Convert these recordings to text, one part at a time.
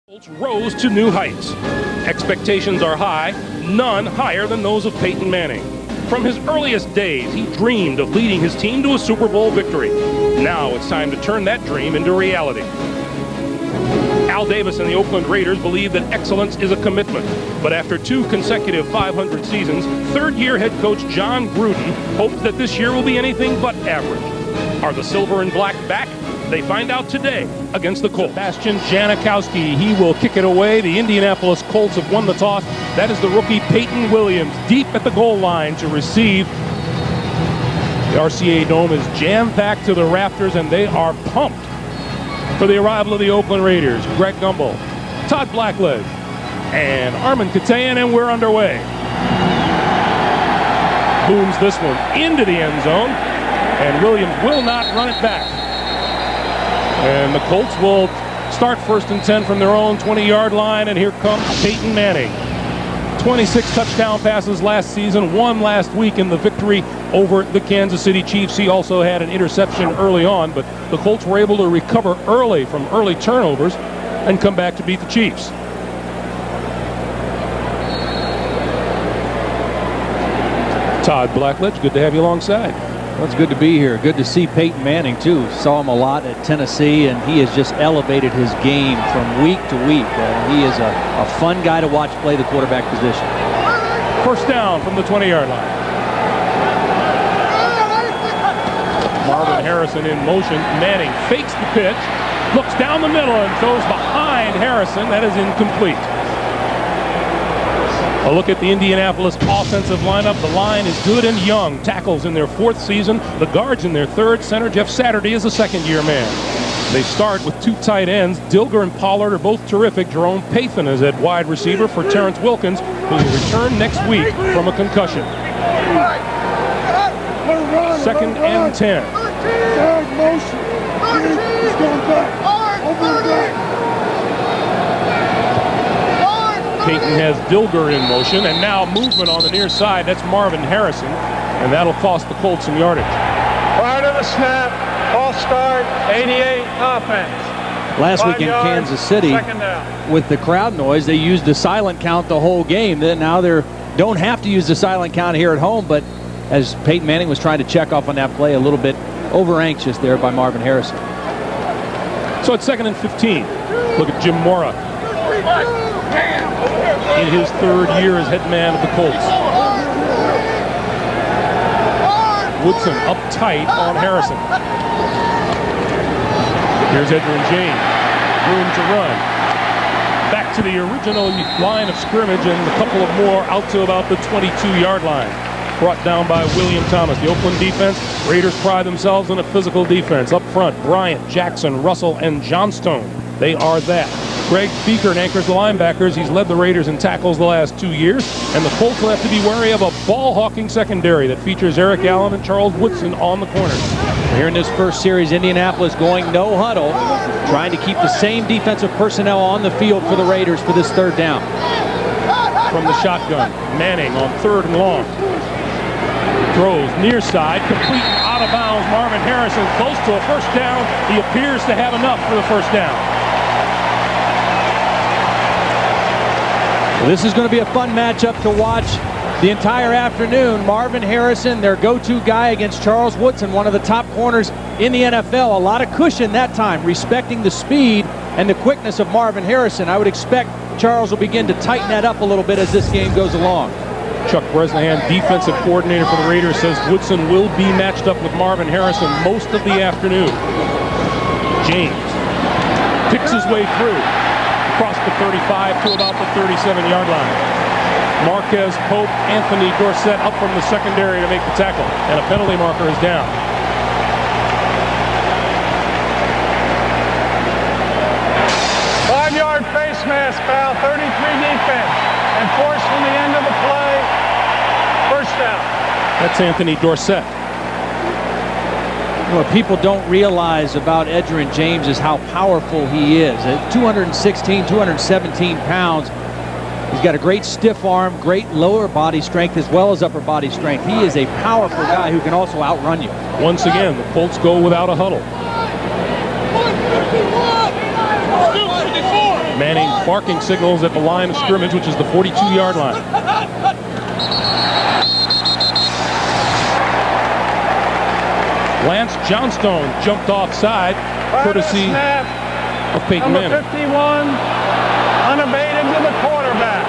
Colts rose to new heights. Expectations are high, none higher than those of Peyton Manning. From his earliest days, he dreamed of leading his team to a Super Bowl victory. Now it's time to turn that dream into reality. Al Davis and the Oakland Raiders believe that excellence is a commitment. But after 2 consecutive 500 seasons, third-year head coach John Gruden hopes that this year will be anything but average. Are the silver and black back? They find out today against the Colts. Sebastian Janikowski, he will kick it away. The Indianapolis Colts have won the toss. That is the rookie Peyton Williams deep at the goal line to receive. The RCA Dome is jam-packed to the rafters, and they are pumped for the arrival of the Oakland Raiders. Greg Gumbel, Todd Blackledge, and Armin Katayan, and we're underway. Booms this one into the end zone, and Williams will not run it back. And the Colts will start 1st and 10 from their own 20-yard line, and here comes Peyton Manning. 26 touchdown passes last season, 1 last week in the victory over the Kansas City Chiefs. He also had an interception early on, but the Colts were able to recover early from early turnovers and come back to beat the Chiefs. Todd Blackledge, good to have you alongside. Well, it's good to be here. Good to see Peyton Manning, too. Saw him a lot at Tennessee, and he has just elevated his game from week to week. He is a fun guy to watch play the quarterback position. 1st down from the 20-yard line. Marvin Harrison in motion. Manning fakes the pitch, looks down the middle, and throws behind Harrison. That is incomplete. A look at the Indianapolis offensive lineup. The line is good and young. Tackles in their 4th season. The guards in their 3rd. Center Jeff Saturday is a 2nd-year man. They start with 2 tight ends. Dilger and Pollard are both terrific. Jerome Pathan is at wide receiver for Terrence Wilkins, who will return next week from a concussion. 2nd and 10. He's going back. Over the back. Peyton has Dilger in motion, and now movement on the near side. That's Marvin Harrison, and that'll cost the Colts some yardage. Prior to the snap, false start, 88 offense. Last week in Kansas City, with the crowd noise, they used the silent count the whole game. Then now they don't have to use the silent count here at home, but as Peyton Manning was trying to check off on that play, a little bit over-anxious there by Marvin Harrison. So it's 2nd and 15. Look at Jim Mora in his 3rd year as head man of the Colts. Woodson up tight on Harrison. Here's Edgerrin James. Room to run. Back to the original line of scrimmage, and a couple of more out to about the 22-yard line. Brought down by William Thomas. The Oakland defense, Raiders pride themselves on a physical defense. Up front, Bryant, Jackson, Russell, and Johnstone. They are that. Greg Beekert anchors the linebackers. He's led the Raiders in tackles the last 2 years, and the Colts will have to be wary of a ball-hawking secondary that features Eric Allen and Charles Woodson on the corners. Here in this first series, Indianapolis going no huddle, trying to keep the same defensive personnel on the field for the Raiders for this 3rd down. From the shotgun, Manning on 3rd and long. Throws near side, complete and out of bounds. Marvin Harrison close to a 1st down. He appears to have enough for the 1st down. This is going to be a fun matchup to watch the entire afternoon. Marvin Harrison, their go-to guy, against Charles Woodson, one of the top corners in the NFL. A lot of cushion that time, respecting the speed and the quickness of Marvin Harrison. I would expect Charles will begin to tighten that up a little bit as this game goes along. Chuck Bresnahan, defensive coordinator for the Raiders, says Woodson will be matched up with Marvin Harrison most of the afternoon. James picks his way through. Across the 35 to about the 37-yard line. Marquez, Pope, Anthony Dorsett up from the secondary to make the tackle, and a penalty marker is down. Five-yard face mask foul, 33 defense, and forced from the end of the play. 1st down. That's Anthony Dorsett. What people don't realize about Edgerrin James is how powerful he is. At 216, 217 pounds, he's got a great stiff arm, great lower body strength as well as upper body strength. He is a powerful guy who can also outrun you. Once again, the Colts go without a huddle. 151! 254! Manning barking signals at the line of scrimmage, which is the 42-yard line. Lance Johnstone jumped offside, courtesy of Peyton Manning. Number 51, unabated to the quarterback.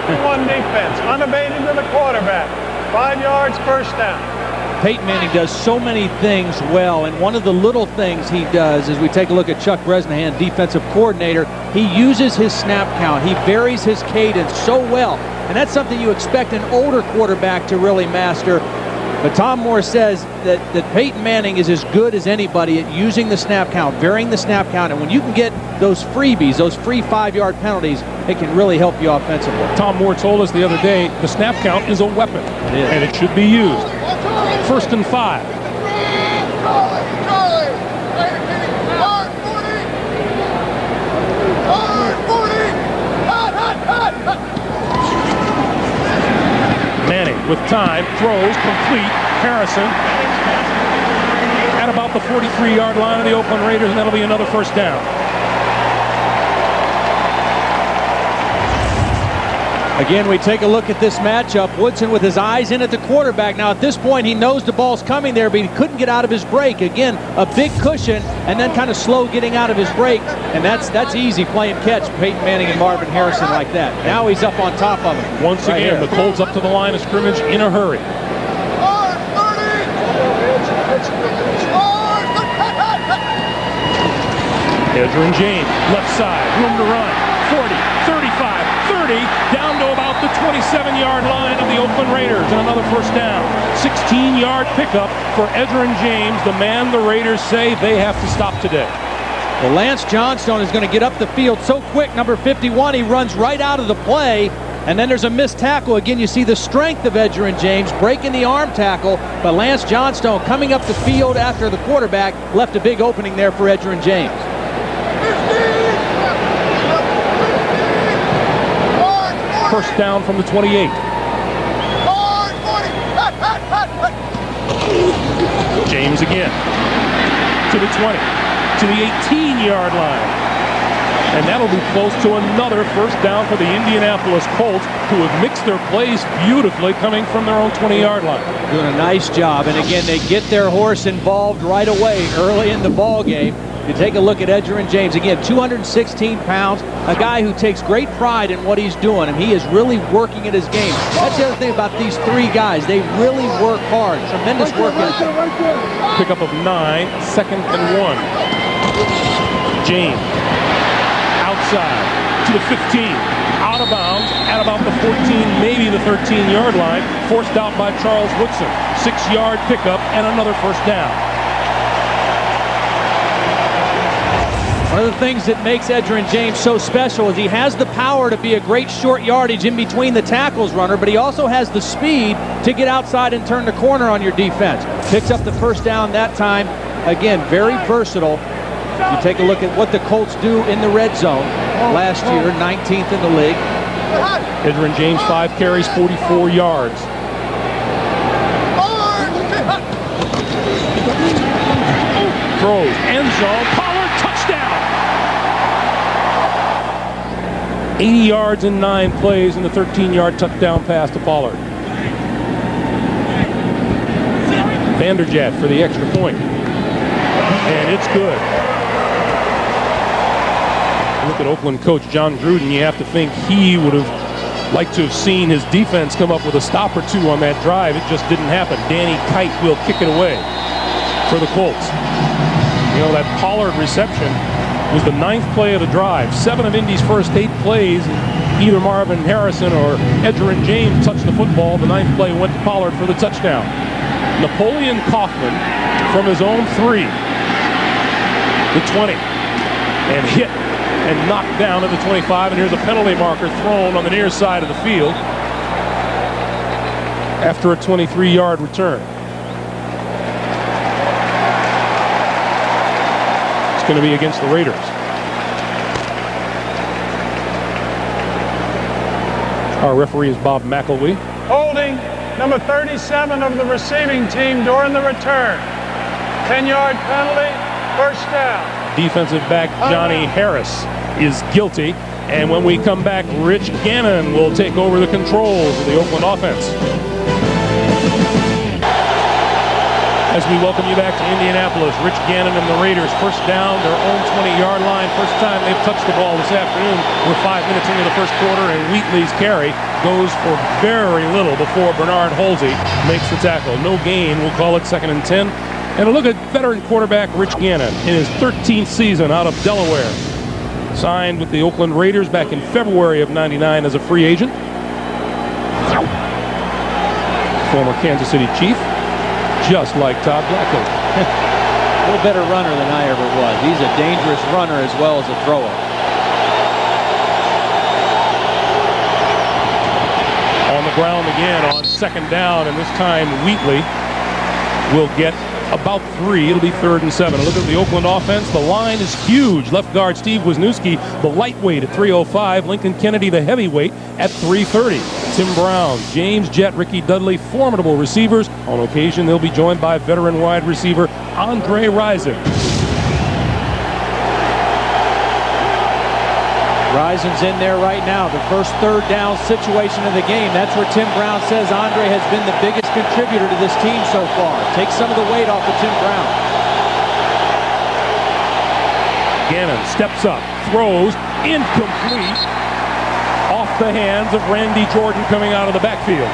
51 defense, unabated to the quarterback. 5 yards, first down. Peyton Manning does so many things well, and one of the little things he does, as we take a look at Chuck Bresnahan, defensive coordinator, he uses his snap count. He varies his cadence so well, and that's something you expect an older quarterback to really master. But Tom Moore says that Peyton Manning is as good as anybody at using the snap count, varying the snap count, and when you can get those freebies, those free 5-yard penalties, it can really help you offensively. Tom Moore told us the other day the snap count is a weapon, and it should be used. 1st and 5. Manning with time, throws, complete. Harrison at about the 43-yard line of the Oakland Raiders, and that'll be another first down. Again, we take a look at this matchup. Woodson with his eyes in at the quarterback. Now, at this point, he knows the ball's coming there, but he couldn't get out of his break. Again, a big cushion, and then kind of slow getting out of his break. And that's easy playing catch, Peyton Manning and Marvin Harrison like that. Now he's up on top of him. Once again, the Colts up to the line of scrimmage in a hurry. Edgerrin James, left side, room to run. 40, 35, 30, down to about the 27-yard line of the Oakland Raiders, and another first down. 16-yard pickup for Edgerrin James, the man the Raiders say they have to stop today. Well, Lance Johnstone is going to get up the field so quick. Number 51, he runs right out of the play, and then there's a missed tackle. Again, you see the strength of Edgerrin James breaking the arm tackle, but Lance Johnstone coming up the field after the quarterback left a big opening there for Edgerrin James. First down from the 28. James again to the 20, to the 18-yard line. And that'll be close to another first down for the Indianapolis Colts, who have mixed their plays beautifully coming from their own 20-yard line. Doing a nice job. And again, they get their horse involved right away early in the ball game. You take a look at Edgerrin James. Again, 216 pounds, a guy who takes great pride in what he's doing, and he is really working at his game. That's the other thing about these three guys. They really work hard. Tremendous work ethic. Pickup of 9, 2nd and 1. James outside to the 15, out of bounds at about the 14, maybe the 13-yard line, forced out by Charles Woodson. 6-yard pickup and another first down. One of the things that makes Edgerrin James so special is he has the power to be a great short yardage in between the tackles runner, but he also has the speed to get outside and turn the corner on your defense. Picks up the first down that time. Again, very versatile. You take a look at what the Colts do in the red zone last year, 19th in the league. Edgerrin James, 5 carries, 44 yards. Throws, end zone, Pollard, touchdown! 80 yards in 9 plays, and the 13-yard touchdown pass to Pollard. Vanderjagt for the extra point. And it's good. Look at Oakland coach John Gruden. You have to think he would have liked to have seen his defense come up with a stop or two on that drive. It just didn't happen. Danny Kite will kick it away for the Colts. You know, that Pollard reception was the 9th play of the drive. 7 of Indy's first 8 plays, either Marvin Harrison or Edgerrin James touched the football. The 9th play went to Pollard for the touchdown. Napoleon Kaufman from his own 3, the 20, and hit and knocked down at the 25. And here's a penalty marker thrown on the near side of the field after a 23-yard return. Going to be against the Raiders. Our referee is Bob McElwee. Holding number 37 of the receiving team during the return. 10-yard penalty, first down. defensive back Johnny Harris is guilty. And when we come back, Rich Gannon will take over the controls of the Oakland offense. As we welcome you back to Indianapolis, Rich Gannon and the Raiders, first down, their own 20-yard line. First time they've touched the ball this afternoon. We're 5 minutes into the first quarter, and Wheatley's carry goes for very little before Bernard Holsey makes the tackle. No gain, we'll call it 2nd and 10. And a look at veteran quarterback Rich Gannon in his 13th season out of Delaware. Signed with the Oakland Raiders back in February of '99 as a free agent. Former Kansas City Chief. Just like Todd Blackley. A little better runner than I ever was. He's a dangerous runner as well as a thrower. On the ground again on 2nd down, and this time Wheatley will get about 3. It'll be 3rd and 7. Look at the Oakland offense. The line is huge. Left guard Steve Wisniewski, the lightweight at 305. Lincoln Kennedy, the heavyweight, at 330. Tim Brown, James Jett, Ricky Dudley, formidable receivers. On occasion, they'll be joined by veteran wide receiver Andre Rison. Rison's in there right now. The first 3rd down situation of the game. That's where Tim Brown says Andre has been the biggest contributor to this team so far. Take some of the weight off of Tim Brown. Gannon steps up, throws, incomplete. Off the hands of Randy Jordan coming out of the backfield.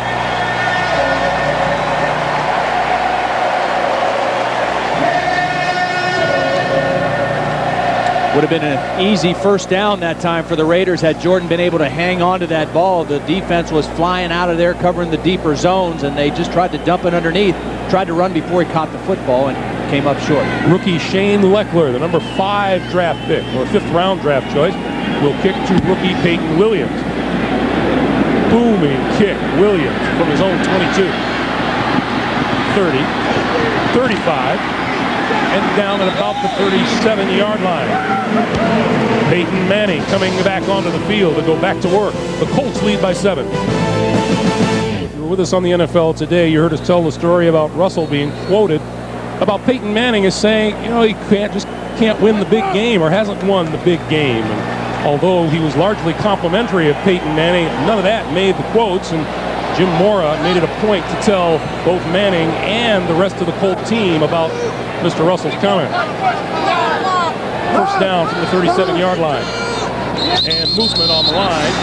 Would have been an easy first down that time for the Raiders had Jordan been able to hang on to that ball. The defense was flying out of there, covering the deeper zones, and they just tried to dump it underneath. Tried to run before he caught the football and came up short. Rookie Shane Leckler, the number 5 draft pick, or 5th round draft choice, will kick to rookie Peyton Williams. Booming kick, Williams from his own 22. 30, 35, and down at about the 37-yard line. Peyton Manning coming back onto the field to go back to work. The Colts lead by 7. If you were with us on the NFL Today, you heard us tell the story about Russell being quoted about Peyton Manning as saying, you know, he can't win the big game or hasn't won the big game. And although he was largely complimentary of Peyton Manning, none of that made the quotes, and Jim Mora made it a point to tell both Manning and the rest of the Colt team about Mr. Russell's comment. First down from the 37-yard line. And movement on the line.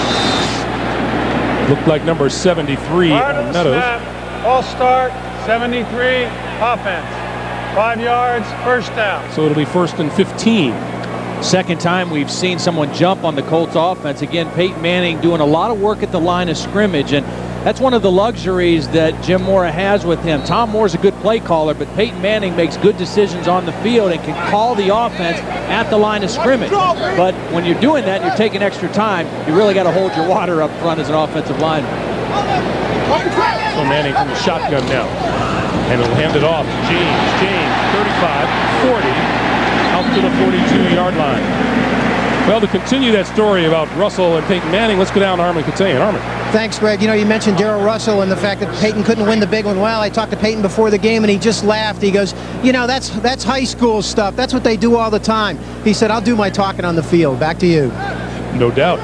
Looked like number 73 on Meadows. All start, 73, offense. 5 yards, first down. So it'll be 1st and 15. Second time we've seen someone jump on the Colts offense. Again, Peyton Manning doing a lot of work at the line of scrimmage, and that's one of the luxuries that Jim Mora has with him. Tom Moore's a good play caller, but Peyton Manning makes good decisions on the field and can call the offense at the line of scrimmage. But when you're doing that, you're taking extra time, you really got to hold your water up front as an offensive lineman. So Manning from the shotgun now. And he'll hand it off to James, 35, 40, out to the 42-yard line. Well, to continue that story about Russell and Peyton Manning, let's go down to Armin Katayan. Armin. Thanks, Greg. You know, you mentioned Darrell Russell and the fact that Peyton couldn't win the big one. Well, I talked to Peyton before the game, and he just laughed. He goes, you know, that's high school stuff. That's what they do all the time. He said, I'll do my talking on the field. Back to you. No doubt.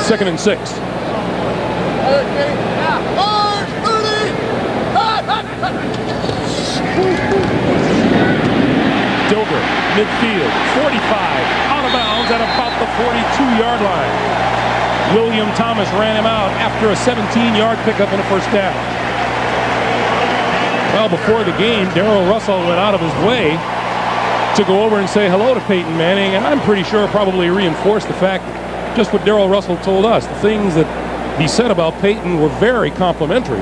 2nd and 6. Dilger, midfield, 45, out of bounds at about the 42-yard line. William Thomas ran him out after a 17-yard pickup and a first down. Well, before the game, Darrell Russell went out of his way to go over and say hello to Peyton Manning, and I'm pretty sure probably reinforced the fact, just what Darrell Russell told us. The things that he said about Peyton were very complimentary.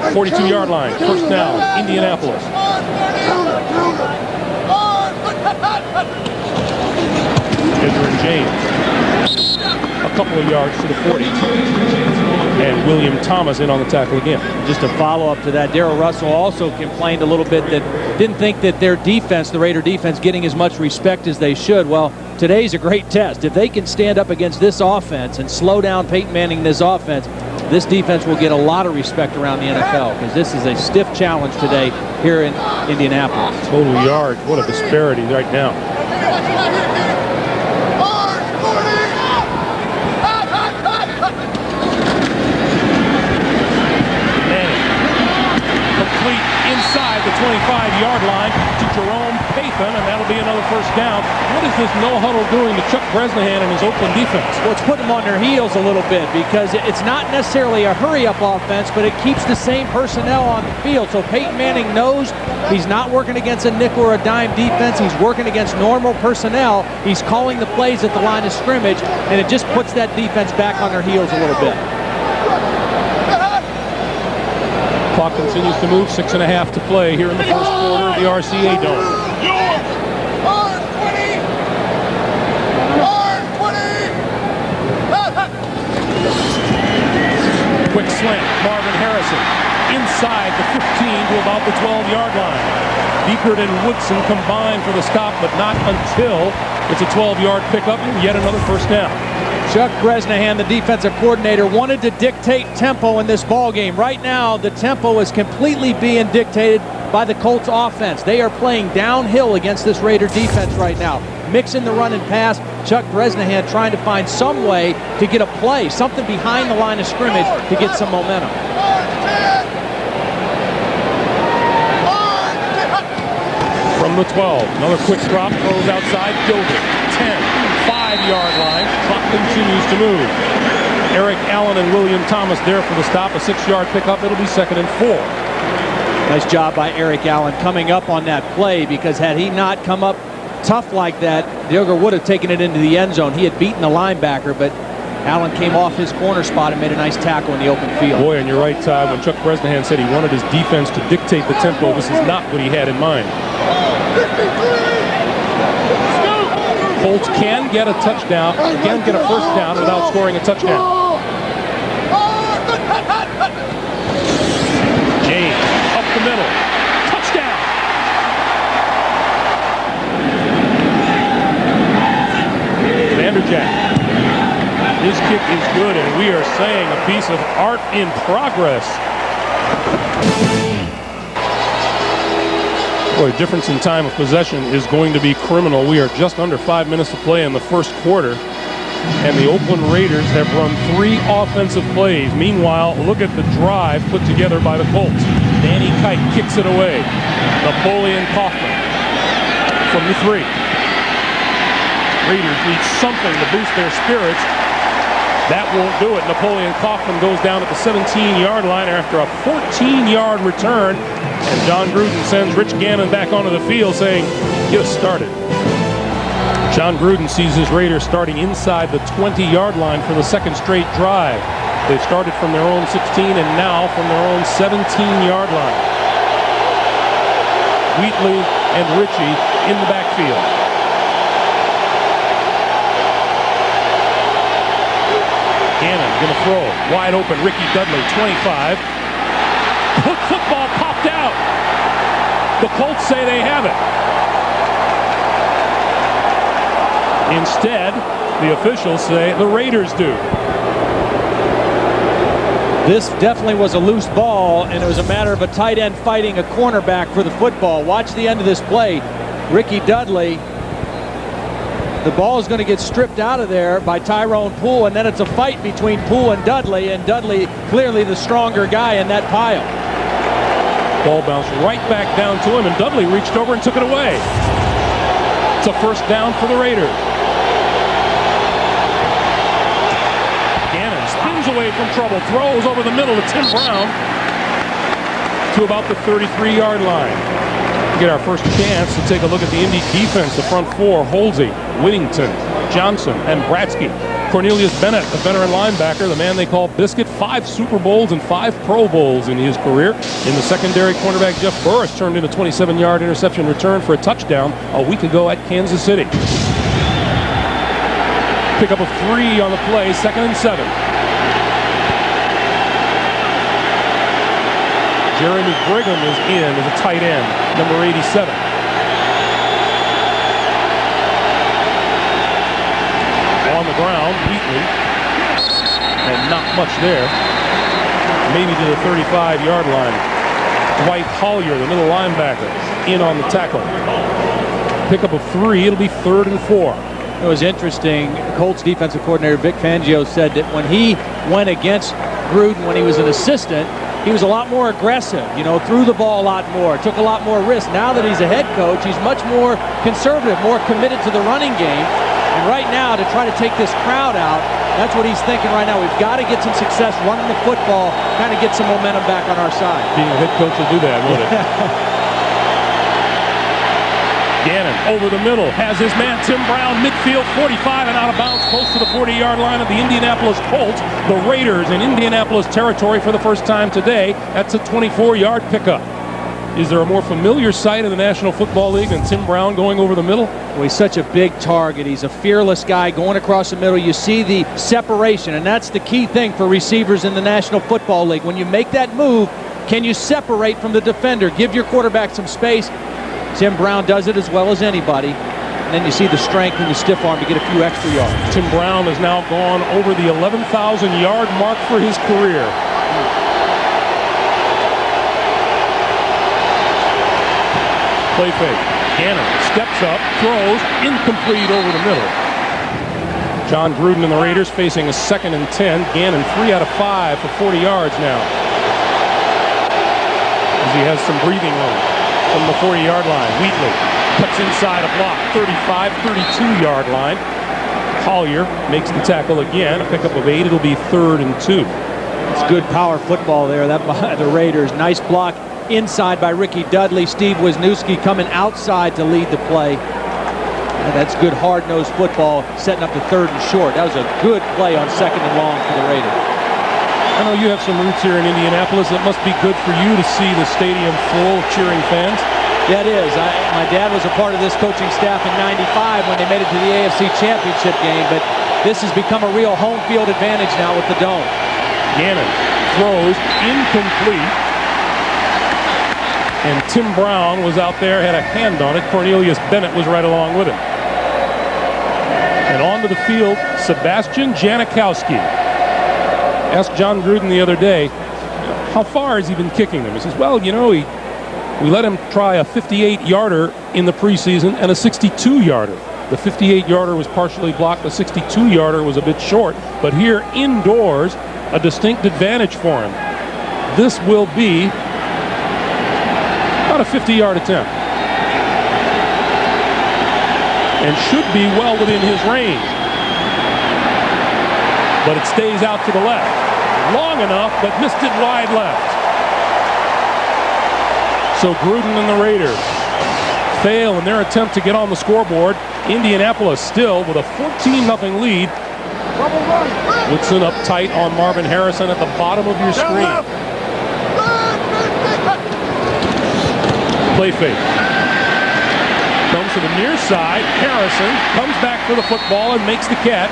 42-yard line, first down, Indianapolis. Edgerrin James, a couple of yards to the 40. And William Thomas in on the tackle again. Just a follow-up to that, Darrell Russell also complained a little bit that didn't think that their defense, the Raider defense, getting as much respect as they should. Well, today's a great test. If they can stand up against this offense and slow down Peyton Manning in this offense, this defense will get a lot of respect around the NFL because this is a stiff challenge today here in Indianapolis. Total yards, what a disparity right now. Complete inside the 25-yard line to Jerome Peyton, and that'll be another first down. What is this no-huddle doing to Chuck Bresnahan and his Oakland defense? Well, it's putting them on their heels a little bit because it's not necessarily a hurry-up offense, but it keeps the same personnel on the field. So Peyton Manning knows he's not working against a nickel or a dime defense. He's working against normal personnel. He's calling the plays at the line of scrimmage, and it just puts that defense back on their heels a little bit. Clock continues to move, 6.5 to play here in the first quarter of the RCA Dome. Quick slant, Marvin Harrison inside the 15 to about the 12-yard line. Beekert and Woodson combine for the stop, but not until it's a 12-yard pickup and yet another first down. Chuck Bresnahan, the defensive coordinator, wanted to dictate tempo in this ball game. Right now, the tempo is completely being dictated by the Colts offense. They are playing downhill against this Raider defense right now. Mixing the run and pass, Chuck Bresnahan trying to find some way to get a play, something behind the line of scrimmage to get some momentum. From the 12, another quick drop, throws outside, Dover, 10. 5-yard line. Clock continues to move. Eric Allen and William Thomas there for the stop. A 6-yard pickup. It'll be 2nd and 4. Nice job by Eric Allen coming up on that play, because had he not come up tough like that, Dioger would have taken it into the end zone. He had beaten the linebacker, but Allen came off his corner spot and made a nice tackle in the open field. Boy, and you're right, Todd, when Chuck Bresnahan said he wanted his defense to dictate the tempo, this is not what he had in mind. Colts can get a touchdown, can get a first down without scoring a touchdown. James, up the middle, touchdown! Vanderjack, his kick is good, and we are saying a piece of art in progress. Boy, difference in time of possession is going to be criminal. We are just under 5 minutes to play in the first quarter, and the Oakland Raiders have run 3 offensive plays. Meanwhile, look at the drive put together by the Colts. Danny Kite kicks it away. Napoleon Kaufman from the 3. Raiders need something to boost their spirits. That won't do it. Napoleon Kaufman goes down at the 17-yard line after a 14-yard return. And John Gruden sends Rich Gannon back onto the field saying, get us started. John Gruden sees his Raiders starting inside the 20-yard line for the second straight drive. They've started from their own 16 and now from their own 17-yard line. Wheatley and Ritchie in the backfield. Gannon going to throw. Wide open, Ricky Dudley, 25. Football popped out. The Colts say they have it. Instead, the officials say the Raiders do. This definitely was a loose ball, and it was a matter of a tight end fighting a cornerback for the football. Watch the end of this play. Ricky Dudley, the ball is going to get stripped out of there by Tyrone Poole, and then it's a fight between Poole and Dudley clearly the stronger guy in that pile. Ball bounced right back down to him, and Dudley reached over and took it away. It's a first down for the Raiders. Gannon spins away from trouble, throws over the middle to Tim Brown to about the 33-yard line. Get our first chance to take a look at the Indy defense. The front 4, Holsey, Whittington, Johnson, and Bratsky. Cornelius Bennett, the veteran linebacker, the man they call Biscuit, 5 Super Bowls and 5 Pro Bowls in his career. In the secondary, cornerback Jeff Burris turned in a 27-yard interception return for a touchdown a week ago at Kansas City. Pickup of 3 on the play, 2nd and 7. Jeremy Brigham is in as a tight end, number 87. On the ground, Wheatley, and not much there. maybe to the 35-yard line. Dwight Collier, the middle linebacker, in on the tackle. Pickup of 3. It'll be 3rd and 4. It was interesting. Colts defensive coordinator Vic Fangio said that when he went against Gruden when he was an assistant, he was a lot more aggressive, you know, threw the ball a lot more, took a lot more risks. Now that he's a head coach, he's much more conservative, more committed to the running game. And right now, to try to take this crowd out, that's what he's thinking right now. We've got to get some success running the football, kind of get some momentum back on our side. Being a head coach will do that, won't it? Gannon over the middle, has his man Tim Brown, midfield, 45 and out of bounds, close to the 40-yard line of the Indianapolis Colts. The Raiders in Indianapolis territory for the first time today. That's a 24-yard pickup. Is there a more familiar sight in the National Football League than Tim Brown going over the middle? Well, he's such a big target. He's a fearless guy going across the middle. You see the separation, and that's the key thing for receivers in the National Football League. When you make that move, can you separate from the defender? Give your quarterback some space. Tim Brown does it as well as anybody. And then you see the strength and the stiff arm to get a few extra yards. Tim Brown has now gone over the 11,000-yard mark for his career. Play fake. Gannon steps up, throws, incomplete over the middle. John Gruden and the Raiders facing a 2nd and 10. Gannon 3 out of 5 for 40 yards now. As he has some breathing room from the 40-yard line. Wheatley cuts inside a block. 35, 32-yard line. Collier makes the tackle again. A pickup of 8. It'll be 3rd and 2. It's good power football there. That by the Raiders. Nice block inside by Ricky Dudley. Steve Wisniewski coming outside to lead the play. And that's good hard-nosed football, setting up the 3rd and short. That was a good play on 2nd and long for the Raiders. I know you have some roots here in Indianapolis. It must be good for you to see the stadium full of cheering fans. Yeah, it is. My dad was a part of this coaching staff in '95 when they made it to the AFC Championship game, but this has become a real home field advantage now with the Dome. Gannon throws incomplete. And Tim Brown was out there, had a hand on it. Cornelius Bennett was right along with him. And onto the field, Sebastian Janikowski. Asked John Gruden the other day, how far has he been kicking them? He says, well, you know, we let him try a 58-yarder in the preseason and a 62-yarder. The 58-yarder was partially blocked. The 62-yarder was a bit short. But here, indoors, a distinct advantage for him. This will be about a 50-yard attempt. And should be well within his range. But it stays out to the left. Long enough, but missed it wide left. So Gruden and the Raiders fail in their attempt to get on the scoreboard. Indianapolis still with a 14-0 lead. Woodson up tight on Marvin Harrison at the bottom of your screen. Play fake. Comes to the near side. Harrison comes back for the football and makes the catch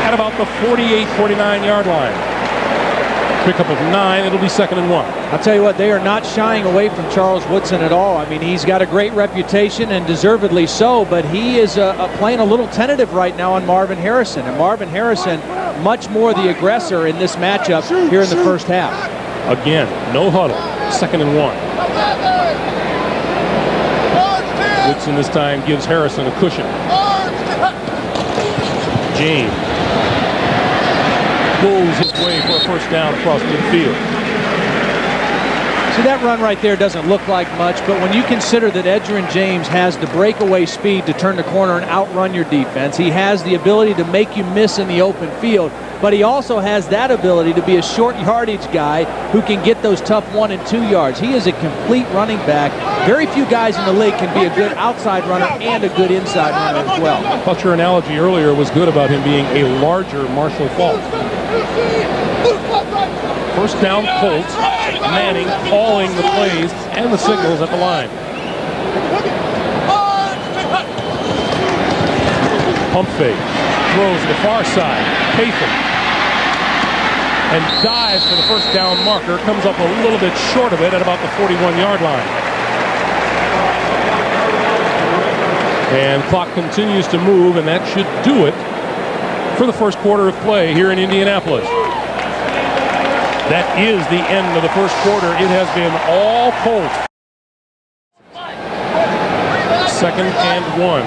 at about the 48, 49-yard line. Pickup of 9. It'll be 2nd and 1. I'll tell you what, they are not shying away from Charles Woodson at all. I mean, he's got a great reputation and deservedly so, but he is playing a little tentative right now on Marvin Harrison. And Marvin Harrison, much more the aggressor in this matchup here in the first half. Again, no huddle. 2nd and 1. Woodson this time gives Harrison a cushion. James pulls his way for a first down across midfield. See, that run right there doesn't look like much, but when you consider that Edgerrin James has the breakaway speed to turn the corner and outrun your defense, he has the ability to make you miss in the open field, but he also has that ability to be a short yardage guy who can get those tough 1 and 2 yards. He is a complete running back. Very few guys in the league can be a good outside runner and a good inside runner as well. I thought your analogy earlier was good about him being a larger Marshall Faulk. First down, Colts. Manning calling the plays and the signals at the line. Pump fake. Throws to the far side. Peyton. And dives for the first down marker. Comes up a little bit short of it at about the 41-yard line. And clock continues to move, and that should do it for the first quarter of play here in Indianapolis. That is the end of the first quarter. It has been all Colts. 2nd and 1.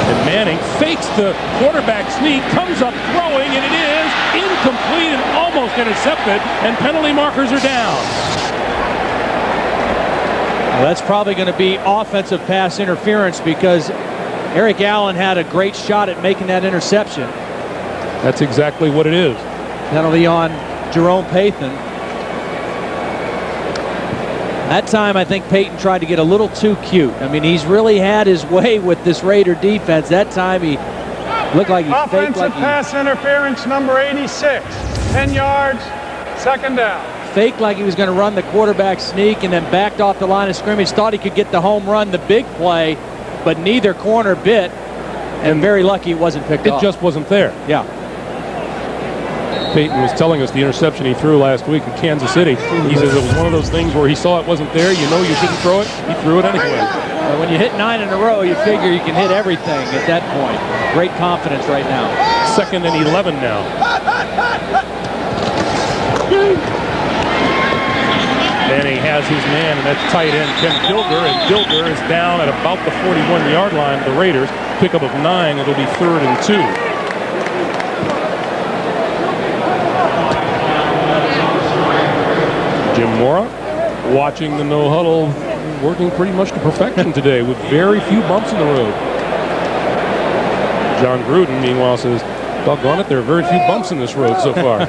And Manning fakes the quarterback sneak, comes up throwing, and it is incomplete and almost intercepted, and penalty markers are down. Well, that's probably going to be offensive pass interference because Eric Allen had a great shot at making that interception. That's exactly what it is. Penalty on Jerome Payton. That time, I think Peyton tried to get a little too cute. I mean, he's really had his way with this Raider defense. That time, he looked like he faked Offensive pass interference number 86. 10 yards, 2nd down. Faked like he was going to run the quarterback sneak and then backed off the line of scrimmage. Thought he could get the home run, the big play, but neither corner bit. And very lucky it wasn't picked off. It just wasn't there. Yeah. Peyton was telling us the interception he threw last week in Kansas City. He says it was one of those things where he saw it wasn't there. You know you shouldn't throw it. He threw it anyway. When you hit 9 in a row, you figure you can hit everything at that point. Great confidence right now. 2nd and 11 now. Manning has his man, and that's tight end Ken Dilger, and Dilger is down at about the 41-yard line of the Raiders. Pickup of 9. It'll be 3rd and 2. Jim Mora watching the no-huddle, working pretty much to perfection today with very few bumps in the road. John Gruden, meanwhile, says, doggone it, there are very few bumps in this road so far.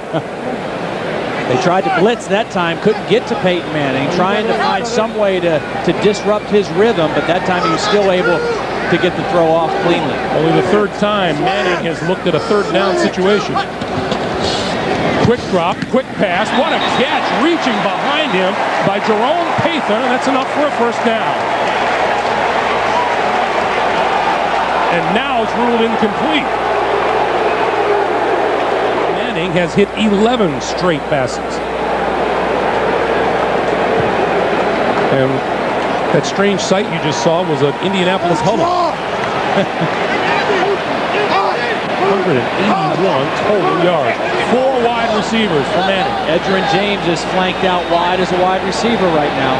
They tried to blitz that time, couldn't get to Peyton Manning, trying to find some way to disrupt his rhythm, but that time he was still able to get the throw off cleanly. Only the 3rd time Manning has looked at a 3rd down situation. Quick drop, quick pass, what a catch, reaching behind him by Jerome Payton, and that's enough for a 1st down. And now it's ruled incomplete. Manning has hit 11 straight passes. And that strange sight you just saw was an Indianapolis huddle. 181 total yards. 4 wide receivers for Manning. Edgerrin James is flanked out wide as a wide receiver right now.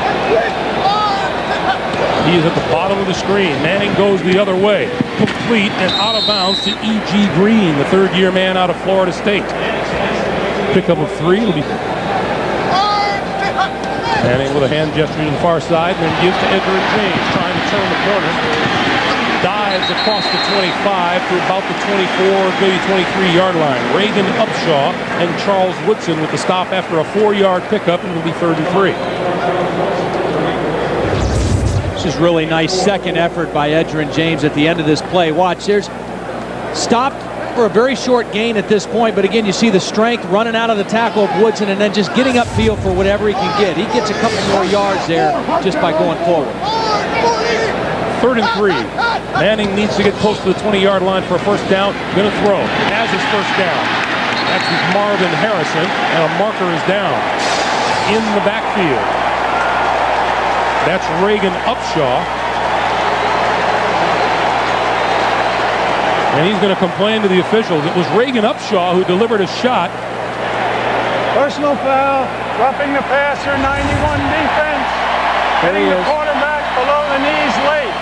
He is at the bottom of the screen. Manning goes the other way. Complete and out of bounds to E.G. Green, the 3rd-year man out of Florida State. Pickup of 3. It'll be Manning with a hand gesture to the far side, then gives to Edgerrin James, trying to turn the corner. Dives across the 25 to about the 24, maybe 23-yard line. Reagan Upshaw and Charles Woodson with the stop after a 4-yard pickup, and it'll be 3rd and 3. This is really nice second effort by Edgerrin James at the end of this play. Watch, there's stopped for a very short gain at this point, but again, you see the strength running out of the tackle of Woodson and then just getting upfield for whatever he can get. He gets a couple more yards there just by going forward. 3rd and 3. Manning needs to get close to the 20-yard line for a 1st down. Going to throw. Has his 1st down. That's Marvin Harrison, and a marker is down in the backfield. That's Reagan Upshaw. And he's going to complain to the officials. It was Reagan Upshaw who delivered a shot. Personal foul, roughing the passer, 91 defense. Hitting the quarterback below the knees late.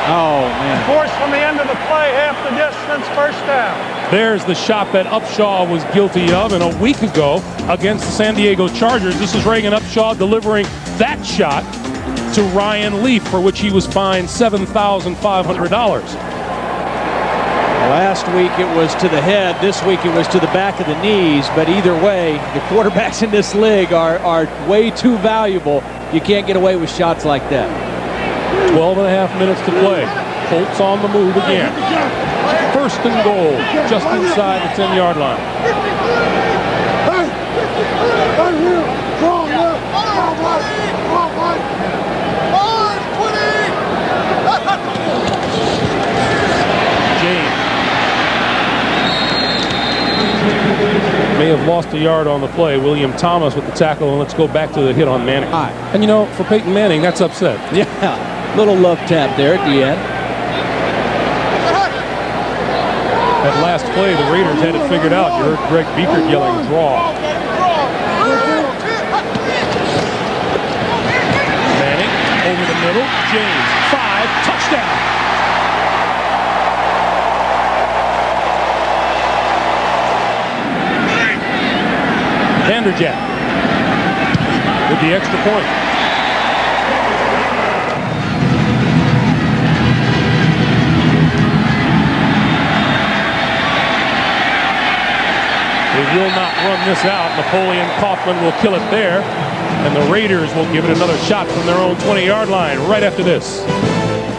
Oh, man. Forced from the end of the play, half the distance, 1st down. There's the shot that Upshaw was guilty of, and a week ago against the San Diego Chargers, this is Reagan Upshaw delivering that shot to Ryan Leaf, for which he was fined $7,500. Last week it was to the head. This week it was to the back of the knees. But either way, the quarterbacks in this league are way too valuable. You can't get away with shots like that. 12 and a half minutes to play. Colts on the move again. 1st and goal, just inside the 10-yard line. James may have lost a yard on the play. William Thomas with the tackle, and let's go back to the hit on Manning. And you know, for Peyton Manning, that's upset. Yeah, little love tap there at the end. That last play, the Raiders had it figured out. You heard Greg Biekert yelling, draw. James, 5, touchdown. Vanderjagt with the extra point. They will not run this out. Napoleon Kaufman will kill it there. And the Raiders will give it another shot from their own 20-yard line right after this.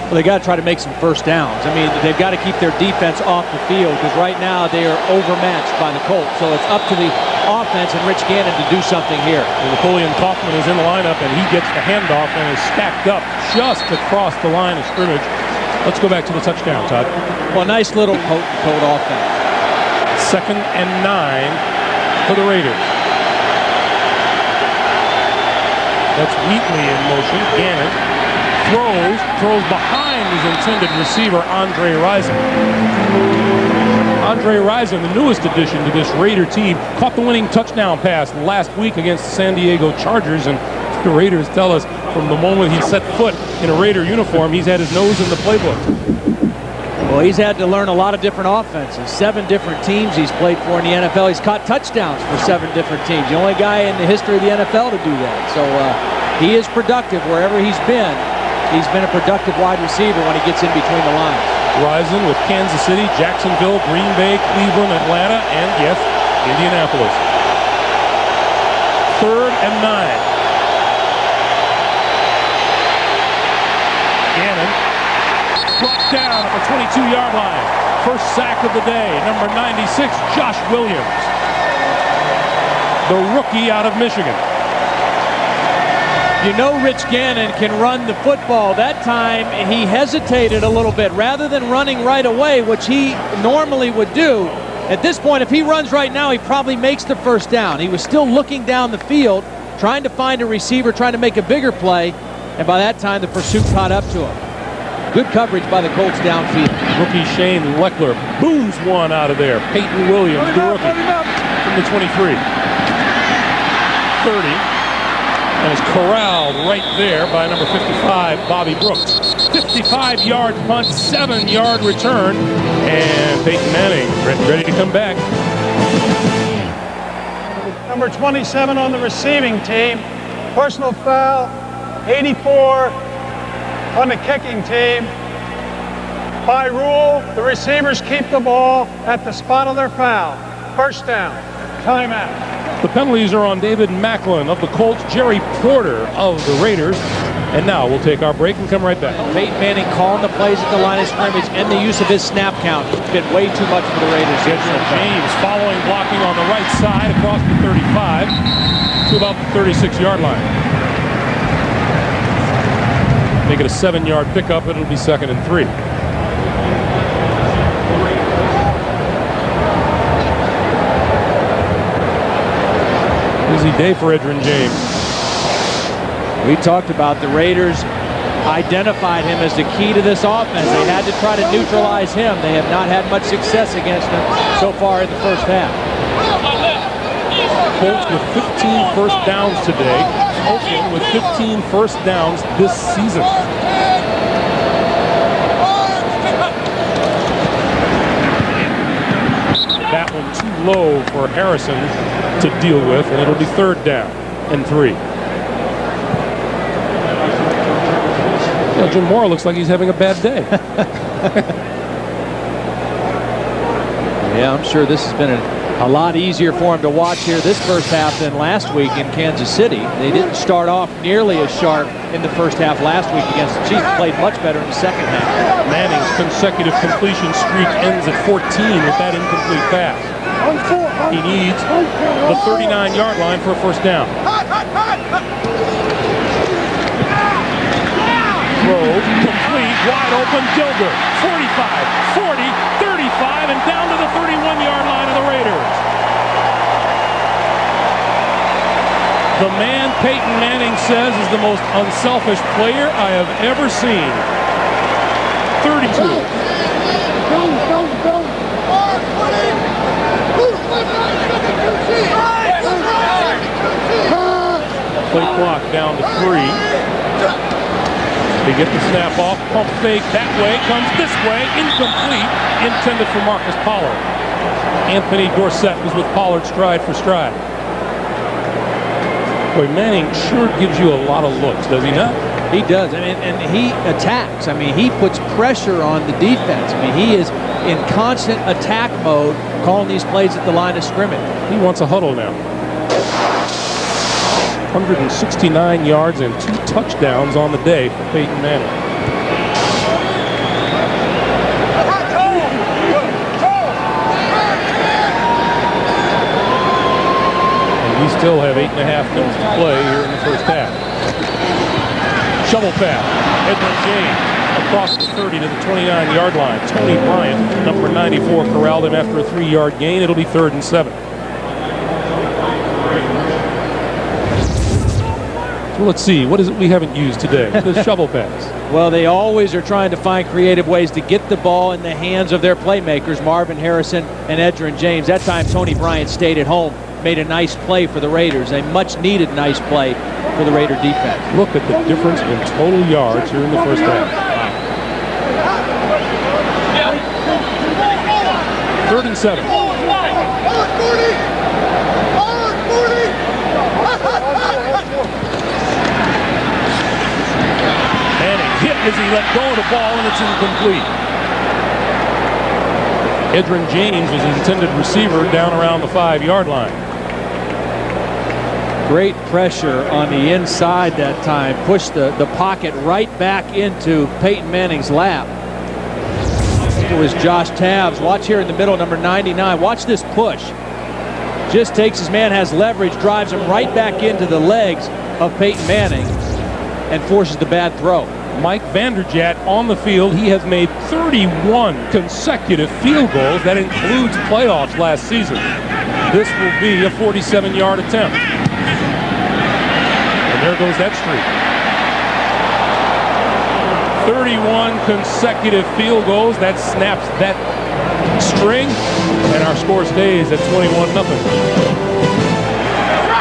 Well, they got to try to make some first downs. I mean, they've got to keep their defense off the field because right now they are overmatched by the Colts. So it's up to the offense and Rich Gannon to do something here. And Napoleon Kaufman is in the lineup, and he gets the handoff and is stacked up just across the line of scrimmage. Let's go back to the touchdown, Todd. Well, nice little potent offense. 2nd and 9 for the Raiders. That's Wheatley in motion. Gannon throws behind his intended receiver, Andre Rison. Andre Rison, the newest addition to this Raider team, caught the winning touchdown pass last week against the San Diego Chargers, and the Raiders tell us from the moment he set foot in a Raider uniform, he's had his nose in the playbook. Well, he's had to learn a lot of different offenses. 7 different teams he's played for in the NFL. He's caught touchdowns for 7 different teams. The only guy in the history of the NFL to do that. So he is productive wherever he's been. He's been a productive wide receiver when he gets in between the lines. Rison with Kansas City, Jacksonville, Green Bay, Cleveland, Atlanta, and yes, Indianapolis. 3rd and 9. Gannon brought down at the 22-yard line. First sack of the day, number 96, Josh Williams, the rookie out of Michigan. You know Rich Gannon can run the football. That time he hesitated a little bit. Rather than running right away, which he normally would do, at this point, if he runs right now, he probably makes the first down. He was still looking down the field, trying to find a receiver, trying to make a bigger play, and by that time the pursuit caught up to him. Good coverage by the Colts downfield. Rookie Shane Leckler booms one out of there. Peyton Williams, the rookie, from the 23. 30. And is corralled right there by number 55, Bobby Brooks. 55-yard punt, 7-yard return, and Peyton Manning ready to come back. Number 27 on the receiving team. Personal foul, 84 on the kicking team. By rule, the receivers keep the ball at the spot of their foul. First down. Timeout. The penalties are on David Macklin of the Colts, Jerry Porter of the Raiders. And now we'll take our break and come right back. Peyton Manning calling the plays at the line of scrimmage and the use of his snap count. It's been way too much for the Raiders. James following blocking on the right side across the 35 to about the 36-yard line. Make it a 7-yard pickup. It'll be 2nd and 3. Busy day for Edgerrin James. We talked about the Raiders identified him as the key to this offense. They had to try to neutralize him. They have not had much success against him so far in the first half. Colts with 15 first downs today. Oakland with 15 first downs this season. That one too low for Harrison to deal with, and it'll be 3rd down and 3. Jim Moore looks like he's having a bad day. Yeah, I'm sure this has been a lot easier for him to watch here this first half than last week in Kansas City. They didn't start off nearly as sharp in the first half last week against the Chiefs. Played much better in the second half. Manning's consecutive completion streak ends at 14 with that incomplete pass. He needs the 39-yard line for a first down. Throw complete, wide open, Dilger. 45, 40, 35, and down to the 31-yard line of the Raiders. The man Peyton Manning says is the most unselfish player I have ever seen. 32. Play clock down to 3. They get the snap off, pump fake that way, comes this way, incomplete, intended for Marcus Pollard. Anthony Dorsett was with Pollard stride for stride. Boy, Manning sure gives you a lot of looks, does he not? He does, I mean, and he attacks. I mean, he puts pressure on the defense. I mean, he is in constant attack mode, calling these plays at the line of scrimmage. He wants a huddle now. 169 yards and 2 touchdowns on the day for Peyton Manning. And we still have 8.5 minutes to play here in the first half. Shovel pass. Edwin James across the 30 to the 29-yard line. Tony Bryant, number 94, corralled him after a 3-yard gain. It'll be 3rd and 7. Well, let's see. What is it we haven't used today? The shovel pass. Well, they always are trying to find creative ways to get the ball in the hands of their playmakers, Marvin Harrison and Edgerrin James. That time, Tony Bryant stayed at home, made a nice play for the Raiders, a much-needed nice play for the Raider defense. Look at the difference in total yards here in the first half. 3rd and 7. Hit as he let go of the ball, and it's incomplete. Edgerrin James was the intended receiver down around the 5-yard line. Great pressure on the inside that time. Pushed the pocket right back into Peyton Manning's lap. It was Josh Tabbs. Watch here in the middle, number 99. Watch this push. Just takes his man, has leverage, drives him right back into the legs of Peyton Manning, and forces the bad throw. Mike Vanderjagt on the field. He has made 31 consecutive field goals. That includes playoffs last season. This will be a 47-yard attempt. And there goes that streak. 31 consecutive field goals. That snaps that string. And our score stays at 21-0.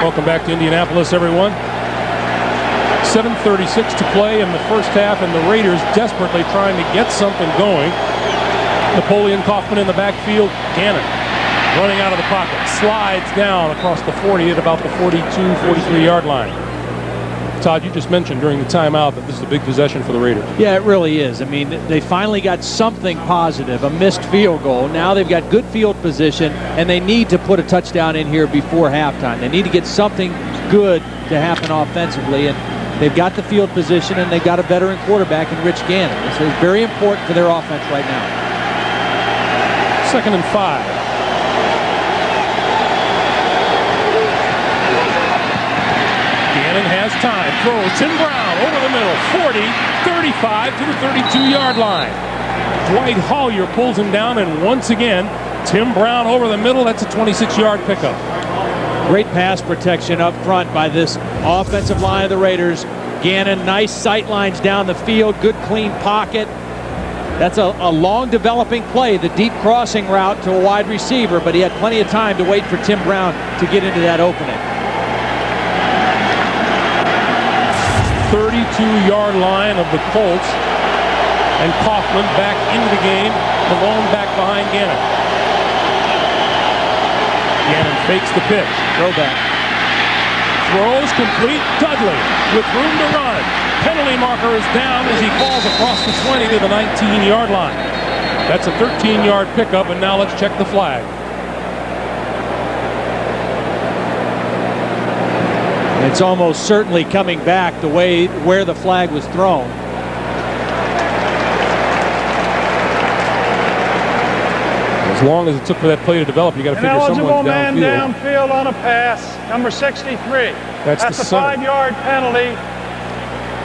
Welcome back to Indianapolis, everyone. 7:36 to play in the first half, and the Raiders desperately trying to get something going. Napoleon Kaufman in the backfield. Gannon running out of the pocket. Slides down across the 40 at about the 42, 43-yard line. Todd, you just mentioned during the timeout that this is a big possession for the Raiders. Yeah, it really is. I mean, they finally got something positive, a missed field goal. Now they've got good field position, and they need to put a touchdown in here before halftime. They need to get something good to happen offensively, and they've got the field position, and they've got a veteran quarterback in Rich Gannon. This is very important for their offense right now. 2nd and 5. Gannon has time. Throws. Tim Brown over the middle. 40, 35 to the 32-yard line. Dwight Hollier pulls him down, and once again, Tim Brown over the middle. That's a 26-yard pickup. Great pass protection up front by this offensive line of the Raiders. Gannon, nice sight lines down the field, good clean pocket. That's a long developing play, the deep crossing route to a wide receiver, but he had plenty of time to wait for Tim Brown to get into that opening. 32-yard line of the Colts, and Kaufman back into the game, Malone back behind Gannon. Gannon fakes the pitch. Throwback. Throws complete. Dudley with room to run. Penalty marker is down as he falls across the 20 to the 19-yard line. That's a 13-yard pickup, and now let's check the flag. It's almost certainly coming back the way where the flag was thrown. As long as it took for that play to develop, you got to figure someone's man downfield. Downfield on a pass, number 63. That's the a center. 5-yard penalty.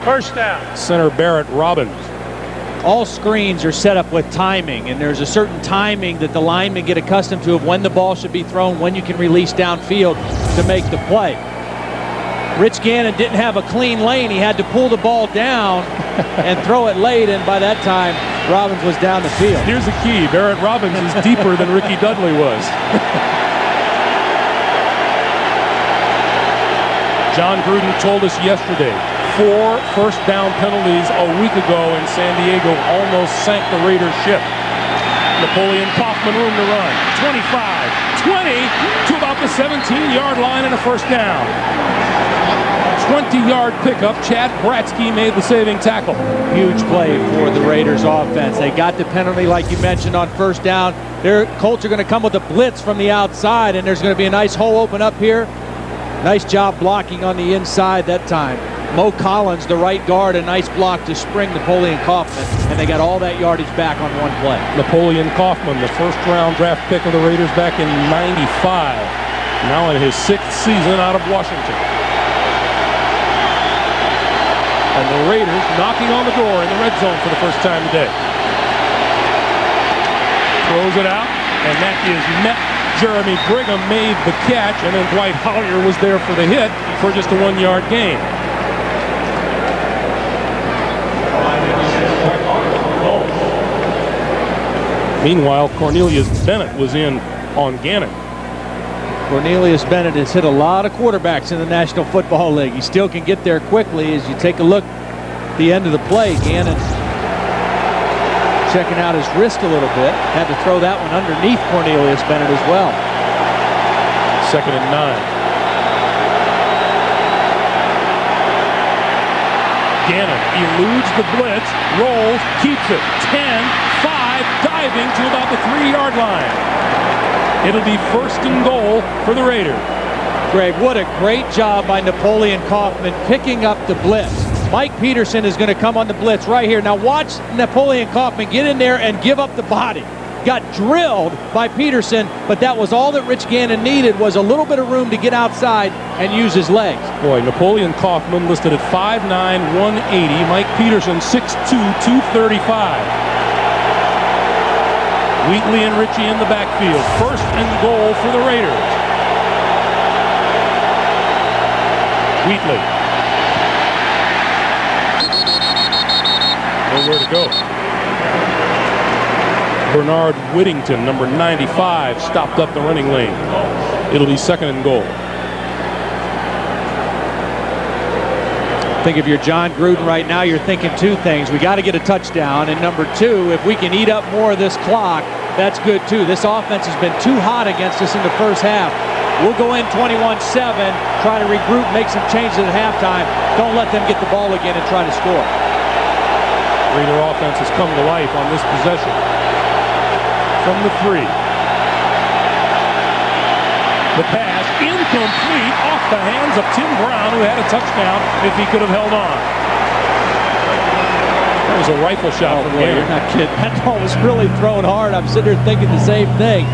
First down. Center Barrett Robbins. All screens are set up with timing, and there's a certain timing that the linemen get accustomed to of when the ball should be thrown, when you can release downfield to make the play. Rich Gannon didn't have a clean lane. He had to pull the ball down and throw it late, and by that time, Robbins was down the field. Here's the key. Barrett Robbins is deeper than Ricky Dudley was. John Gruden told us yesterday, 4 first down penalties a week ago in San Diego almost sank the Raiders ship. Napoleon Kaufman room to run. 25, 20 to about the 17-yard line and a first down. 20-yard pickup. Chad Bratsky made the saving tackle. Huge play for the Raiders offense. They got the penalty like you mentioned on first down. Their Colts are going to come with a blitz from the outside, and there's going to be a nice hole open up here. Nice job blocking on the inside that time. Mo Collins, the right guard, a nice block to spring Napoleon Kaufman, and they got all that yardage back on one play. Napoleon Kaufman, the first-round draft pick of the Raiders back in '95, now in his 6th season out of Washington. And the Raiders knocking on the door in the red zone for the first time today. Throws it out, and that is met. Jeremy Brigham made the catch, and then Dwight Hollier was there for the hit for just a 1-yard gain. Meanwhile, Cornelius Bennett was in on Gannon. Cornelius Bennett has hit a lot of quarterbacks in the National Football League. He still can get there quickly. As you take a look at the end of the play, Gannon checking out his wrist a little bit. Had to throw that one underneath Cornelius Bennett as well. 2nd and 9. Gannon eludes the blitz, rolls, keeps it. 10-5, diving to about the 3-yard line. It'll be 1st and goal for the Raiders. Greg, what a great job by Napoleon Kaufman picking up the blitz. Mike Peterson is going to come on the blitz right here. Now watch Napoleon Kaufman get in there and give up the body. Got drilled by Peterson, but that was all that Rich Gannon needed, was a little bit of room to get outside and use his legs. Boy, Napoleon Kaufman listed at 5'9", 180. Mike Peterson, 6'2", 235. Wheatley and Ritchie in the backfield. 1st and goal for the Raiders. Wheatley. Nowhere to go. Bernard Whittington, number 95, stopped up the running lane. It'll be 2nd and goal. I think if you're John Gruden right now, you're thinking 2 things. We got to get a touchdown, and number 2, if we can eat up more of this clock, that's good too. This offense has been too hot against us in the first half. We'll go in 21-7, try to regroup, make some changes at halftime. Don't let them get the ball again and try to score. Raider offense has come to life on this possession. From the 3. The pass incomplete off the hands of Tim Brown, who had a touchdown if he could have held on. That was a rifle shot from Gannon. You're not kidding. That ball was really thrown hard. I'm sitting there thinking the same thing.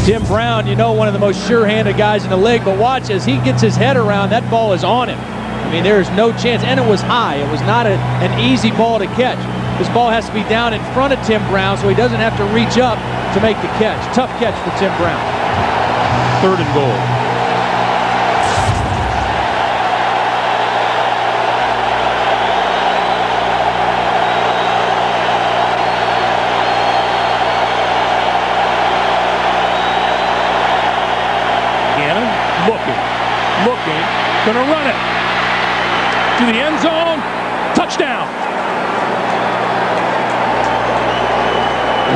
Tim Brown, you know, one of the most sure-handed guys in the league, but watch as he gets his head around, that ball is on him. I mean, there is no chance, and it was high. It was not an easy ball to catch. This ball has to be down in front of Tim Brown so he doesn't have to reach up to make the catch. Tough catch for Tim Brown. 3rd and goal. Gannon looking, gonna run it to the end zone. Touchdown.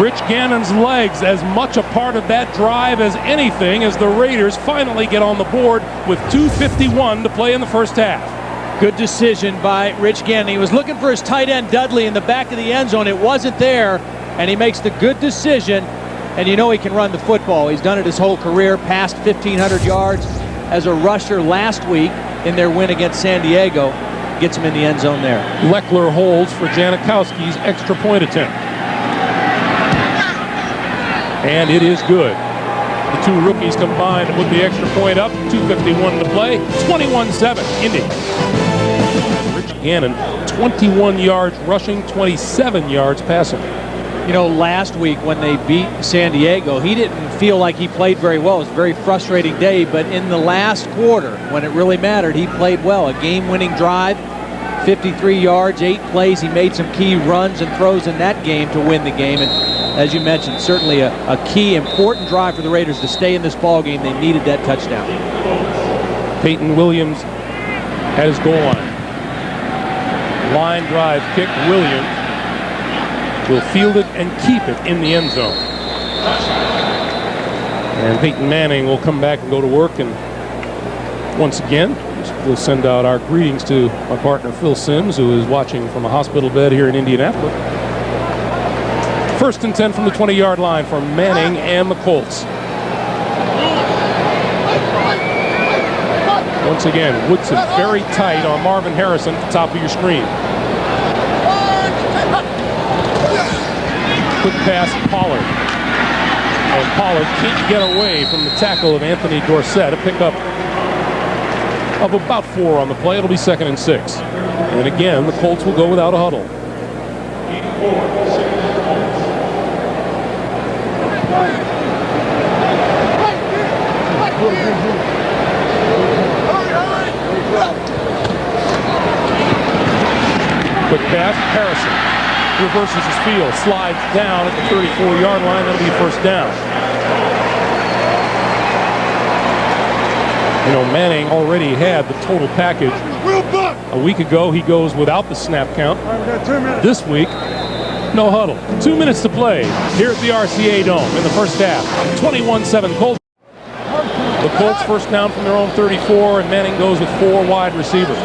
Rich Gannon's legs as much a part of that drive as anything, as the Raiders finally get on the board with 2:51 to play in the first half. Good decision by Rich Gannon. He was looking for his tight end Dudley in the back of the end zone. It wasn't there, and he makes the good decision. And you know he can run the football. He's done it his whole career, passed 1,500 yards as a rusher last week in their win against San Diego. Gets him in the end zone there. Leckler holds for Janikowski's extra point attempt. And it is good. The 2 rookies combined to put the extra point up. 2:51 to play. 21-7, Indy. Rich Gannon, 21 yards rushing, 27 yards passing. You know, last week when they beat San Diego, he didn't feel like he played very well. It was a very frustrating day, but in the last quarter, when it really mattered, he played well. A game-winning drive, 53 yards, 8 plays. He made some key runs and throws in that game to win the game. And as you mentioned, certainly a key, important drive for the Raiders to stay in this ball game. They needed that touchdown. Peyton Williams at his goal line. Line drive kick. Williams will field it and keep it in the end zone. And Peyton Manning will come back and go to work. And once again, we'll send out our greetings to my partner Phil Simms, who is watching from a hospital bed here in Indianapolis. 1st and 10 from the 20-yard line for Manning and the Colts. Once again, Woodson very tight on Marvin Harrison at the top of your screen. Quick pass, Pollard. And Pollard can't get away from the tackle of Anthony Dorsett. A pickup of about 4 on the play. It'll be 2nd and 6. And again, the Colts will go without a huddle. Quick pass, Harrison reverses his field, slides down at the 34-yard line. That'll be 1st down. You know, Manning already had the total package. A week ago, he goes without the snap count. This week, no huddle. 2 minutes to play here at the RCA Dome in the first half. 21-7 Colts. The Colts 1st down from their own 34, and Manning goes with 4 wide receivers.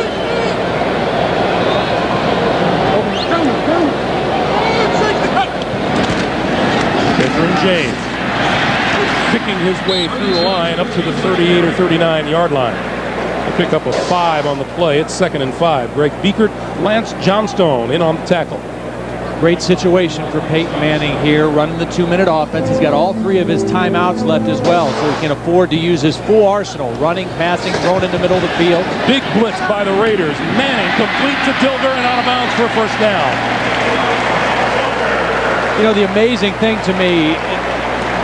Edgerrin James picking his way through the line up to the 38 or 39-yard line. A pickup of 5 on the play. It's 2nd and 5. Greg Biekert, Lance Johnstone in on the tackle. Great situation for Peyton Manning here, running the 2-minute offense. He's got all 3 of his timeouts left as well, so he can afford to use his full arsenal, running, passing, throwing in the middle of the field. Big blitz by the Raiders. Manning complete to Dilger and out of bounds for a 1st down. You know, the amazing thing to me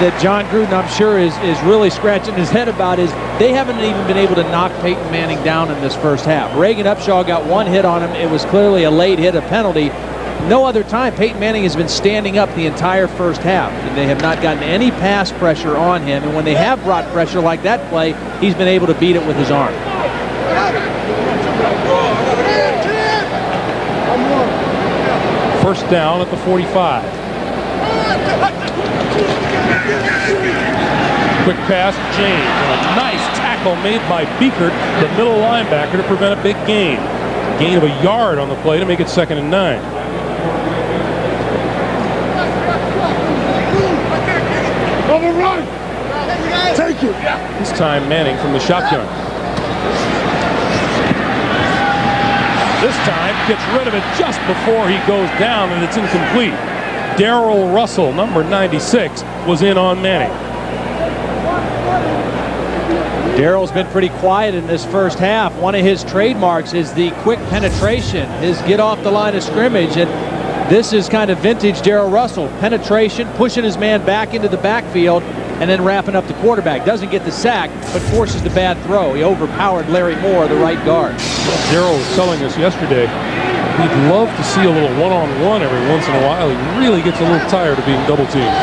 that John Gruden, I'm sure, is really scratching his head about is they haven't even been able to knock Peyton Manning down in this first half. Reagan Upshaw got 1 hit on him. It was clearly a late hit, a penalty. No other time Peyton Manning has been standing up the entire first half, and they have not gotten any pass pressure on him. And when they have brought pressure like that play, he's been able to beat it with his arm. 1st down at the 45. Quick pass, James. And a nice tackle made by Biekert, the middle linebacker, to prevent a big gain. Gain of a yard on the play to make it 2nd and 9. Overrun! Take it! This time Manning from the shotgun. This time gets rid of it just before he goes down, and it's incomplete. Darrell Russell, number 96, was in on Manning. Darrell's been pretty quiet in this first half. One of his trademarks is the quick penetration, his get off the line of scrimmage, and this is kind of vintage Darrell Russell. Penetration, pushing his man back into the backfield, and then wrapping up the quarterback. Doesn't get the sack, but forces the bad throw. He overpowered Larry Moore, the right guard. Darrell was telling us yesterday he'd love to see a little one-on-one every once in a while. He really gets a little tired of being double-teamed.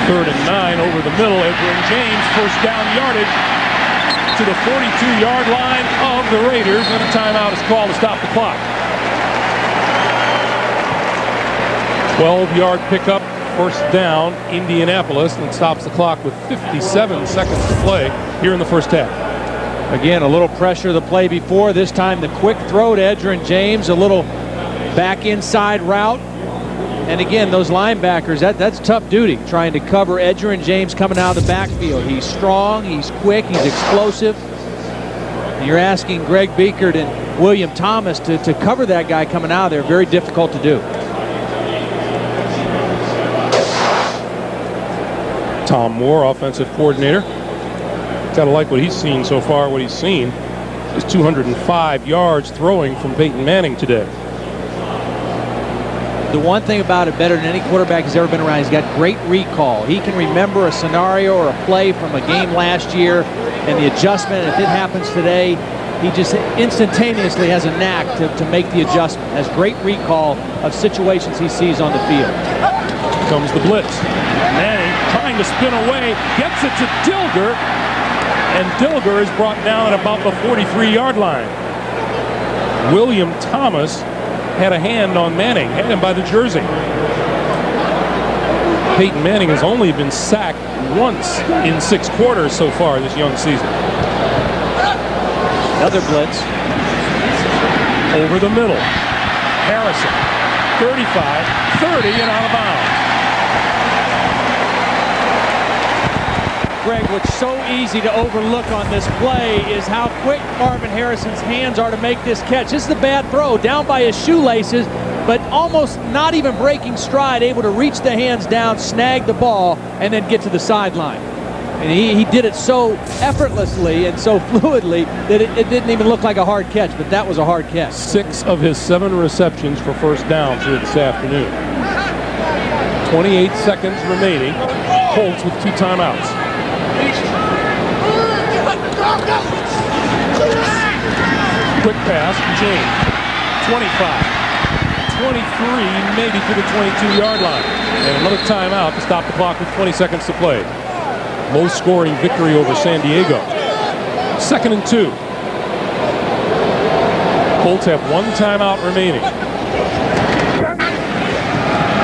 3rd and 9 over the middle. Edgerrin James, 1st down yardage to the 42-yard line of the Raiders, and a timeout is called to stop the clock. 12-yard pickup, 1st down, Indianapolis, and stops the clock with 57 seconds to play here in the first half. Again, a little pressure the play before. This time the quick throw to Edgerrin James, a little back inside route. And again, those linebackers, that's tough duty, trying to cover Edgerrin James coming out of the backfield. He's strong, he's quick, he's explosive. And you're asking Greg Biekert and William Thomas to cover that guy coming out of there. Very difficult to do. Tom Moore, offensive coordinator. Gotta like what he's seen so far. What he's seen is 205 yards throwing from Peyton Manning today. The one thing about it, better than any quarterback has ever been around, he's got great recall. He can remember a scenario or a play from a game last year and the adjustment. If it happens today, he just instantaneously has a knack to make the adjustment. Has great recall of situations he sees on the field. Comes the blitz. Manning trying to spin away, gets it to Dilger, and Dilger is brought down at about the 43-yard line. William Thomas had a hand on Manning, had him by the jersey. Peyton Manning has only been sacked once in 6 quarters so far this young season. Another blitz. Over the middle. Harrison, 35, 30, and out of bounds. Greg, what's so easy to overlook on this play is how quick Marvin Harrison's hands are to make this catch. This is a bad throw, down by his shoelaces, but almost not even breaking stride, able to reach the hands down, snag the ball, and then get to the sideline. And he did it so effortlessly and so fluidly that it didn't even look like a hard catch, but that was a hard catch. 6 of his 7 receptions for first downs here this afternoon. 28 seconds remaining. Colts with 2 timeouts. Quick pass, James. 25, 23, maybe to the 22-yard line. And another timeout to stop the clock with 20 seconds to play. Low-scoring victory over San Diego. 2nd and 2. Colts have 1 timeout remaining.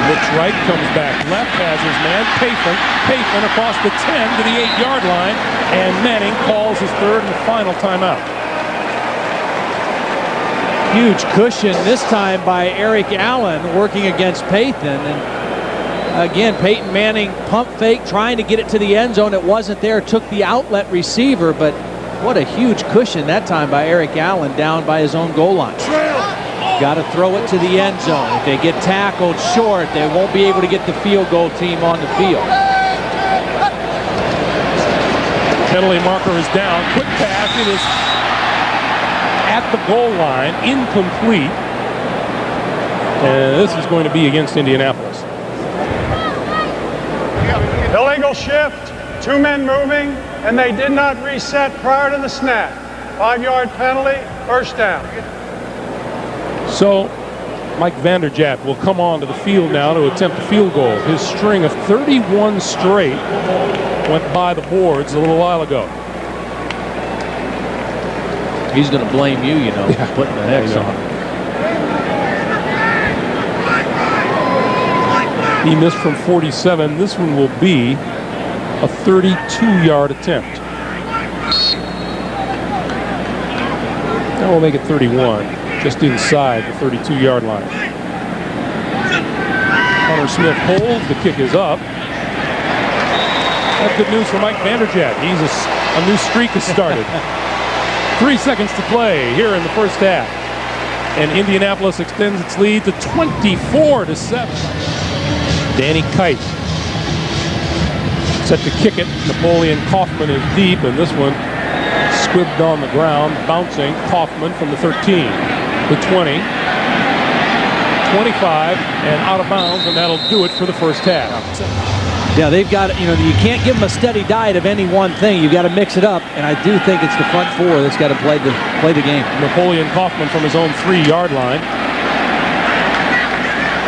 Looks right, comes back left, has his man, Peyton across the 10 to the 8-yard line, and Manning calls his 3rd and final timeout. Huge cushion this time by Eric Allen working against Peyton. And again, Peyton Manning pump fake, trying to get it to the end zone. It wasn't there, took the outlet receiver, but what a huge cushion that time by Eric Allen down by his own goal line. Got to throw it to the end zone. If they get tackled short, they won't be able to get the field goal team on the field. Penalty marker is down. Quick pass. It is at the goal line, incomplete. And this is going to be against Indianapolis. Illegal shift, 2 men moving, and they did not reset prior to the snap. 5-yard penalty, first down. So Mike Vanderjagt will come onto the field now to attempt a field goal. His string of 31 straight went by the boards a little while ago. He's going to blame you, you know, for putting the X on. He missed from 47. This one will be a 32-yard attempt. That will make it 31, just inside the 32-yard line. Hunter Smith holds. The kick is up. That's good news for Mike Vanderjagt. He's a new streak has started. 3 seconds to play here in the first half. And Indianapolis extends its lead to 24-7. Danny Kite set to kick it. Napoleon Kaufman is deep, and this one squibbed on the ground, bouncing. Kaufman from the 13, the 20, 25, and out of bounds, and that'll do it for the first half. Yeah, they've got, you know, you can't give them a steady diet of any one thing. You've got to mix it up, and I do think it's the front 4 that's got to play the game. Napoleon Kaufman from his own 3-yard line.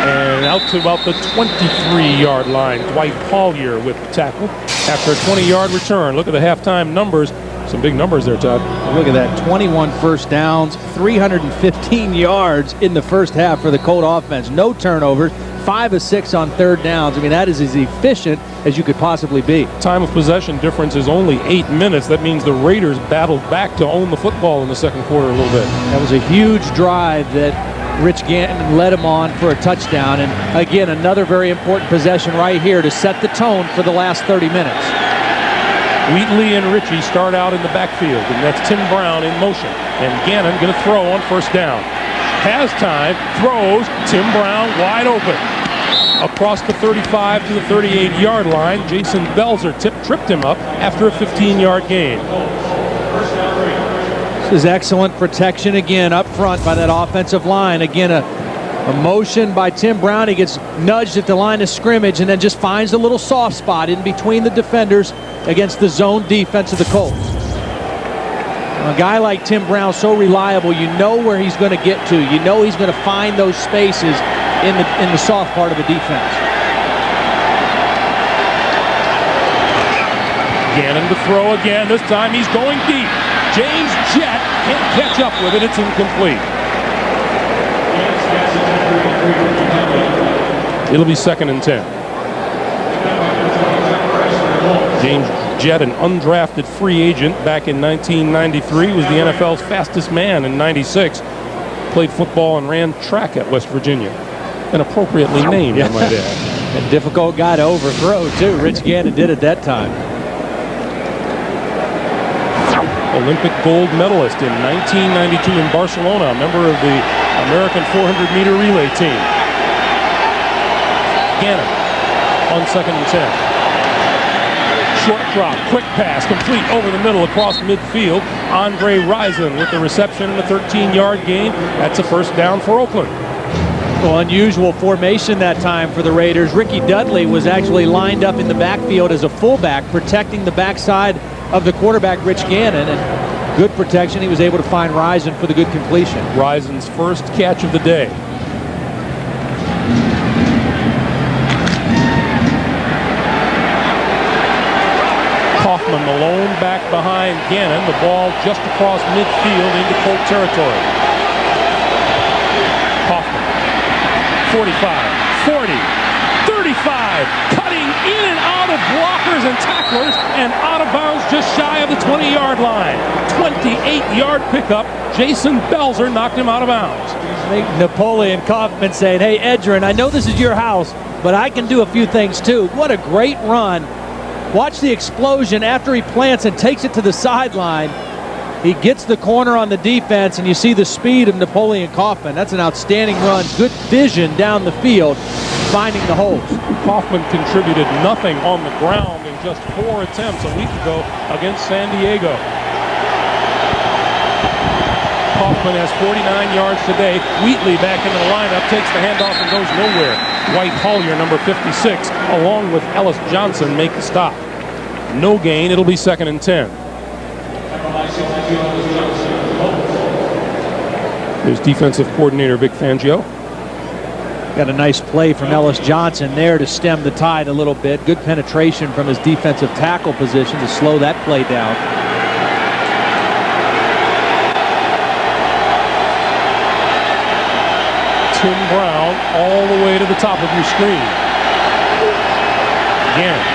And out to about the 23-yard line. Dwight Collier with the tackle after a 20-yard return. Look at the halftime numbers. Some big numbers there, Todd. Look at that, 21 first downs, 315 yards in the first half for the Colt offense. No turnovers, 5 of 6 on 3rd downs. I mean, that is as efficient as you could possibly be. Time of possession difference is only 8 minutes. That means the Raiders battled back to own the football in the second quarter a little bit. That was a huge drive that Rich Gannon led him on for a touchdown. And again, another very important possession right here to set the tone for the last 30 minutes. Wheatley and Ritchie start out in the backfield, and that's Tim Brown in motion. And Gannon going to throw on first down. Has time, throws, Tim Brown wide open. Across the 35 to the 38-yard line, Jason Belzer tripped him up after a 15-yard gain. This is excellent protection again up front by that offensive line. Again, a motion by Tim Brown. He gets nudged at the line of scrimmage and then just finds a little soft spot in between the defenders against the zone defense of the Colts. A guy like Tim Brown, so reliable, you know where he's going to get to. You know he's going to find those spaces in the soft part of the defense. Gannon to throw again. This time he's going deep. James Jett can't catch up with it. It's incomplete. It'll be 2nd and 10. James Jett, an undrafted free agent back in 1993, was the NFL's fastest man in 96. Played football and ran track at West Virginia. And appropriately named, I might add. A difficult guy to overthrow, too. Rich Gannon did at that time. Olympic gold medalist in 1992 in Barcelona, a member of the American 400-meter relay team. Gannon on 2nd and 10. Short drop, quick pass, complete over the middle across midfield. Andre Rison with the reception and a 13-yard gain. That's a first down for Oakland. Well, unusual formation that time for the Raiders. Ricky Dudley was actually lined up in the backfield as a fullback, protecting the backside of the quarterback, Rich Gannon, and good protection. He was able to find Rison for the good completion. Rison's first catch of the day. Kaufman alone back behind Gannon. The ball just across midfield into Colt territory. Kaufman. 45, 40, 35, cutting in and out of blockers and tacklers, and out of bounds just shy of the 20-yard line. 28-yard pickup. Jason Belzer knocked him out of bounds. Napoleon Kaufman saying, hey, Edgerrin, I know this is your house, but I can do a few things too. What a great run. Watch the explosion after he plants and takes it to the sideline. He gets the corner on the defense, and you see the speed of Napoleon Kaufman. That's an outstanding run. Good vision down the field, finding the holes. Kaufman contributed nothing on the ground in just 4 attempts a week ago against San Diego. Kaufman has 49 yards today. Wheatley back into the lineup, takes the handoff and goes nowhere. White Hollier, number 56, along with Ellis Johnson, make the stop. No gain. It'll be 2nd and 10. There's defensive coordinator Vic Fangio. Got a nice play from Ellis Johnson there to stem the tide a little bit. Good penetration from his defensive tackle position to slow that play down. Tim Brown all the way to the top of your screen. Again.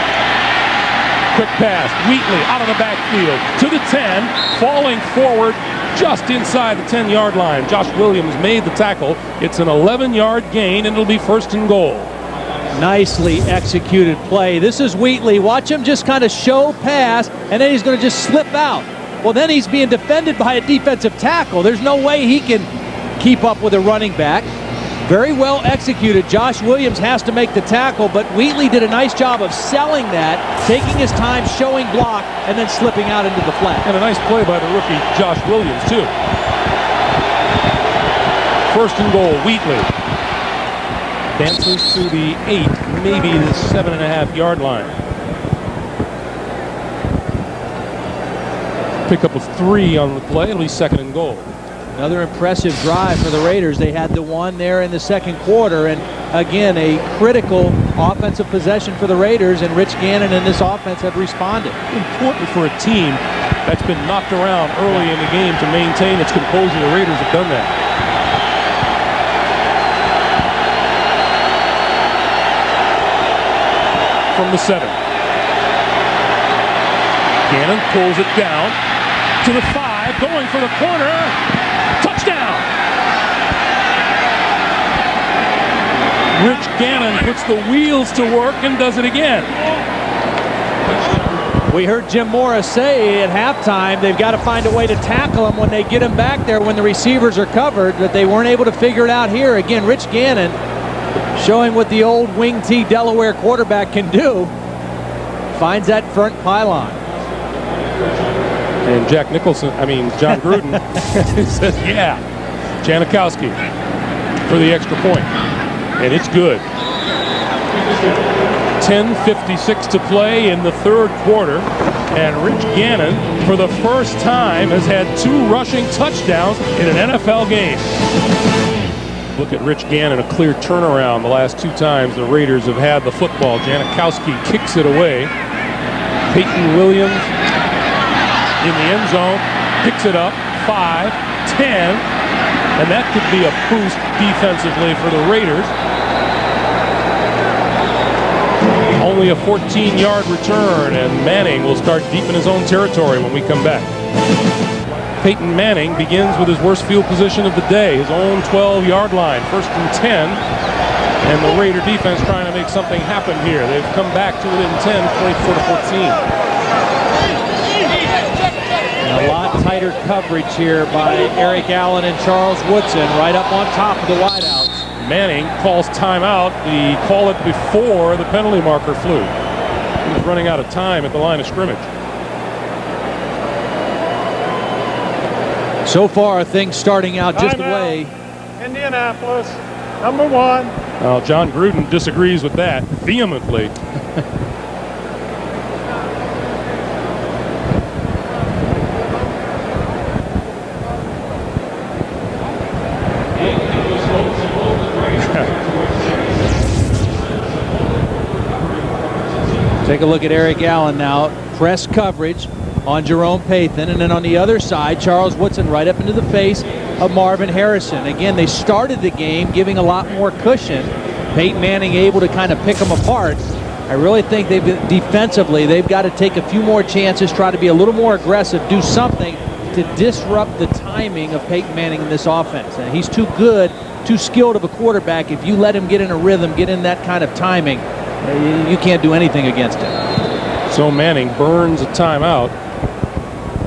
Quick pass. Wheatley out of the backfield to the 10. Falling forward just inside the 10-yard line. Josh Williams made the tackle. It's an 11-yard gain, and it'll be 1st and goal. Nicely executed play. This is Wheatley. Watch him just kind of show pass, and then he's going to just slip out. Well, then he's being defended by a defensive tackle. There's no way he can keep up with a running back. Very well executed. Josh Williams has to make the tackle, but Wheatley did a nice job of selling that, taking his time, showing block, and then slipping out into the flat. And a nice play by the rookie Josh Williams, too. 1st and goal, Wheatley. Dances to the 8, maybe the 7.5-yard line. Pickup of 3 on the play. It'll be 2nd and goal. Another impressive drive for the Raiders. They had the one there in the 2nd quarter, and again, a critical offensive possession for the Raiders, and Rich Gannon and this offense have responded. Important for a team that's been knocked around early in the game to maintain its composure. The Raiders have done that. From the 7. Gannon pulls it down to the 5, going for the corner. Touchdown! Rich Gannon puts the wheels to work and does it again. We heard Jim Morris say at halftime they've got to find a way to tackle him when they get him back there when the receivers are covered, but they weren't able to figure it out here. Again, Rich Gannon showing what the old Wing T Delaware quarterback can do. Finds that front pylon. And John Gruden says, yeah, Janikowski for the extra point. And it's good. 10:56 to play in the 3rd quarter. And Rich Gannon, for the first time, has had 2 rushing touchdowns in an NFL game. Look at Rich Gannon, a clear turnaround the last 2 times the Raiders have had the football. Janikowski kicks it away. Peyton Williams in the end zone, picks it up, 5, 10, and that could be a boost defensively for the Raiders. Only a 14-yard return, and Manning will start deep in his own territory when we come back. Peyton Manning begins with his worst field position of the day, his own 12-yard line, 1st and 10. And the Raider defense trying to make something happen here. They've come back to within 10, 24-14. A lot tighter coverage here by Eric Allen and Charles Woodson right up on top of the wideouts. Manning calls timeout. He called it before the penalty marker flew. He was running out of time at the line of scrimmage. So far, things starting out just the way. Indianapolis, number 1. Well, John Gruden disagrees with that vehemently. Take a look at Eric Allen now. Press coverage on Jerome Payton, and then on the other side, Charles Woodson right up into the face of Marvin Harrison. Again, they started the game giving a lot more cushion. Peyton Manning able to kind of pick them apart. I really think defensively, they've got to take a few more chances, try to be a little more aggressive, do something to disrupt the timing of Peyton Manning in this offense. And he's too good, too skilled of a quarterback. If you let him get in a rhythm, get in that kind of timing, you can't do anything against him. So Manning burns a timeout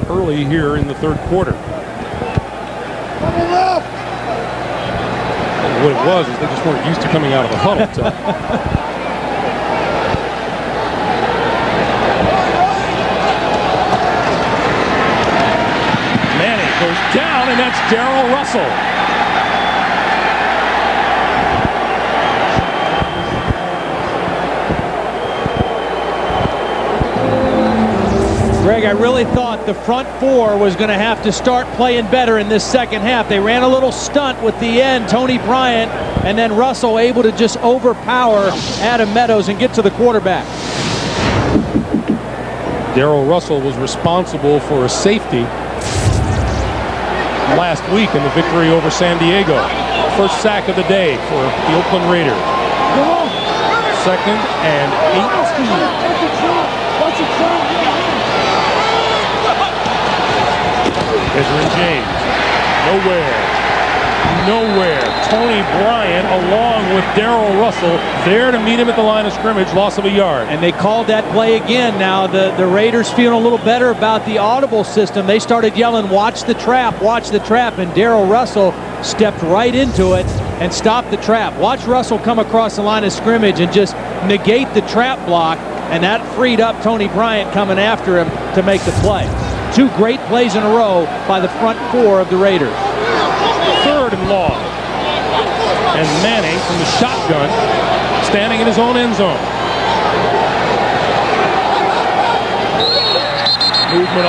early here in the 3rd quarter. What it was is they just weren't used to coming out of the huddle. Manning goes down, and that's Darrell Russell. Greg, I really thought the front 4 was going to have to start playing better in this second half. They ran a little stunt with the end, Tony Bryant, and then Russell able to just overpower Adam Meadows and get to the quarterback. Darrell Russell was responsible for a safety last week in the victory over San Diego. First sack of the day for the Oakland Raiders. 2nd and 18. Edgerrin James, nowhere. Tony Bryant along with Darrell Russell there to meet him at the line of scrimmage, loss of a yard. And they called that play again. Now the Raiders feeling a little better about the audible system. They started yelling, watch the trap, and Darrell Russell stepped right into it and stopped the trap. Watch Russell come across the line of scrimmage and just negate the trap block, and that freed up Tony Bryant coming after him to make the play. 2 great plays in a row by the front 4 of the Raiders. 3rd and long. And Manning from the shotgun, standing in his own end zone. Movement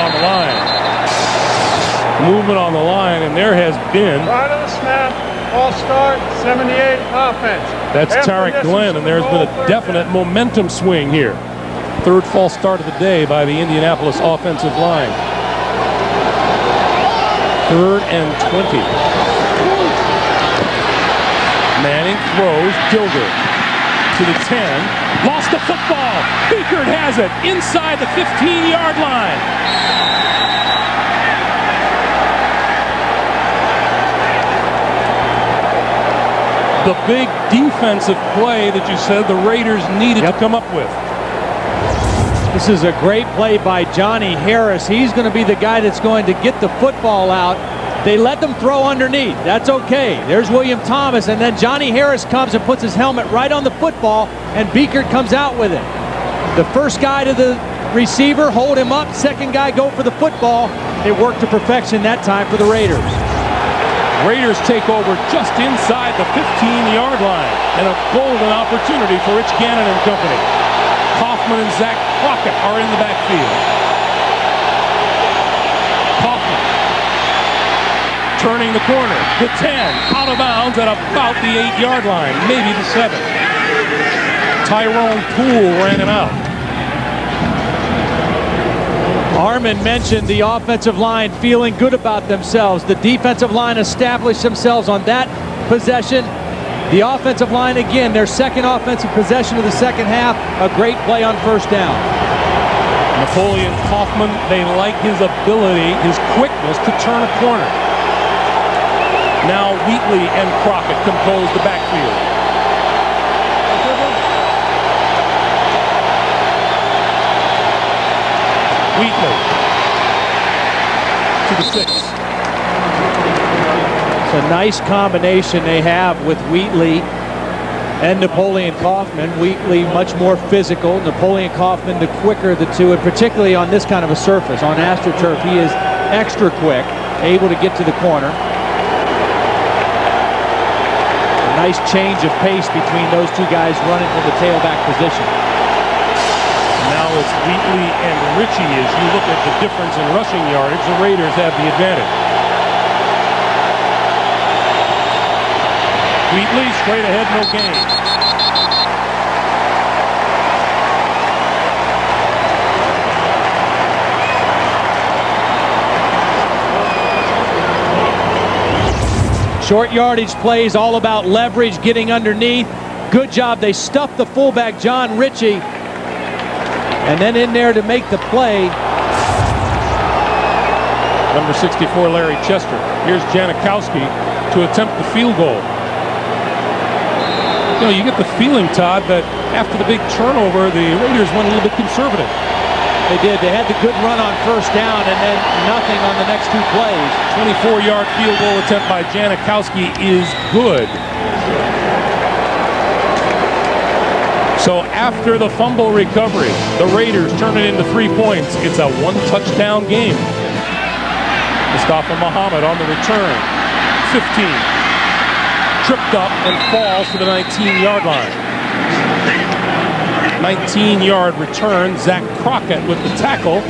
on the line, and there has been. Right on the snap, all start, 78 offense. That's Tarek Glenn, and there's been a definite momentum swing here. 3rd false start of the day by the Indianapolis offensive line. 3rd and 20. Manning throws, Gilder to the 10. Lost the football. Beekert has it inside the 15-yard line. The big defensive play that you said the Raiders needed to come up with. This is a great play by Johnny Harris. He's going to be the guy that's going to get the football out. They let them throw underneath. That's okay. There's William Thomas, and then Johnny Harris comes and puts his helmet right on the football, and Beekert comes out with it. The first guy to the receiver, hold him up. Second guy go for the football. It worked to perfection that time for the Raiders. Raiders take over just inside the 15-yard line, and a golden opportunity for Rich Gannon and company. Kaufman and Zach Crockett are in the backfield. Kaufman turning the corner. The 10 out of bounds at about the 8-yard line, maybe the 7. Tyrone Poole ran him out. Harmon mentioned the offensive line feeling good about themselves. The defensive line established themselves on that possession. The offensive line, again, their second offensive possession of the second half, a great play on first down. Napoleon Kaufman, they like his ability, his quickness to turn a corner. Now Wheatley and Crockett compose the backfield. Wheatley to the 6. It's a nice combination they have with Wheatley and Napoleon Kaufman. Wheatley much more physical. Napoleon Kaufman the quicker of the two, and particularly on this kind of a surface. On AstroTurf, he is extra quick, able to get to the corner. A nice change of pace between those two guys running from the tailback position. Now it's Wheatley and Ritchie. As you look at the difference in rushing yardage, the Raiders have the advantage. Wheatley straight ahead, no gain. Short yardage plays, all about leverage, getting underneath. Good job. They stuffed the fullback, John Ritchie. And then in there to make the play. Number 64, Larry Chester. Here's Janikowski to attempt the field goal. You know, you get the feeling, Todd, that after the big turnover, the Raiders went a little bit conservative. They did. They had the good run on first down and then nothing on the next two plays. 24-yard field goal attempt by Janikowski is good. So after the fumble recovery, the Raiders turn it into 3 points. It's a one-touchdown game. Mustafa Muhammad on the return. 15. Tripped up and falls to the 19-yard line. 19-yard return. Zach Crockett with the tackle.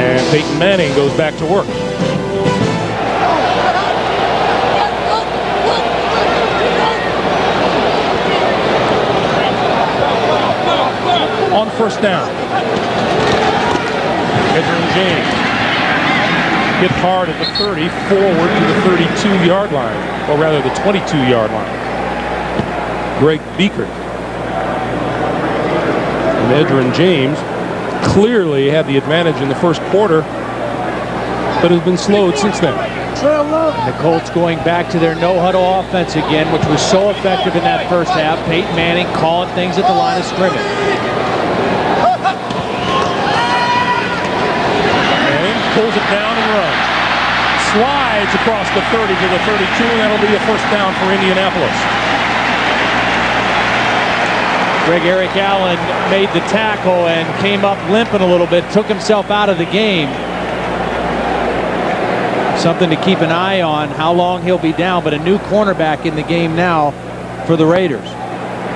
And Peyton Manning goes back to work. On first down. Edgerrin James hit hard at the 30, forward to the 32-yard line, or rather the 22-yard line. Greg Beaker. And Edgerrin James clearly had the advantage in the first quarter, but has been slowed since then. And the Colts going back to their no-huddle offense again, which was so effective in that first half. Peyton Manning calling things at the line of scrimmage. Pulls it down and runs. Slides across the 30 to the 32, and that'll be a first down for Indianapolis. Eric Allen made the tackle and came up limping a little bit, took himself out of the game. Something to keep an eye on, how long he'll be down, but a new cornerback in the game now for the Raiders.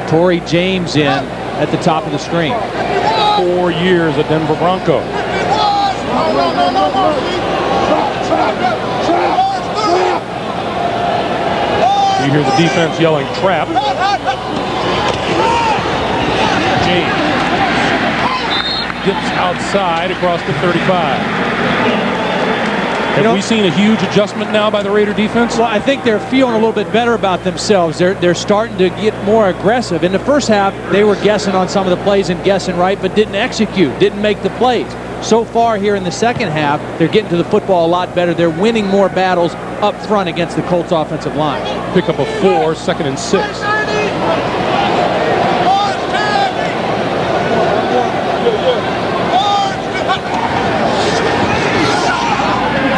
Torrey James in at the top of the screen. 4 years at Denver Bronco. You hear the defense yelling trap. James dips outside across the 35. Have we seen a huge adjustment now by the Raider defense? Well, I think they're feeling a little bit better about themselves. They're starting to get more aggressive. In the first half, they were guessing on some of the plays and guessing right, but didn't execute, didn't make the plays. So far here in the second half, they're getting to the football a lot better. They're winning more battles up front against the Colts offensive line. Pick up a 4, 2nd and 6.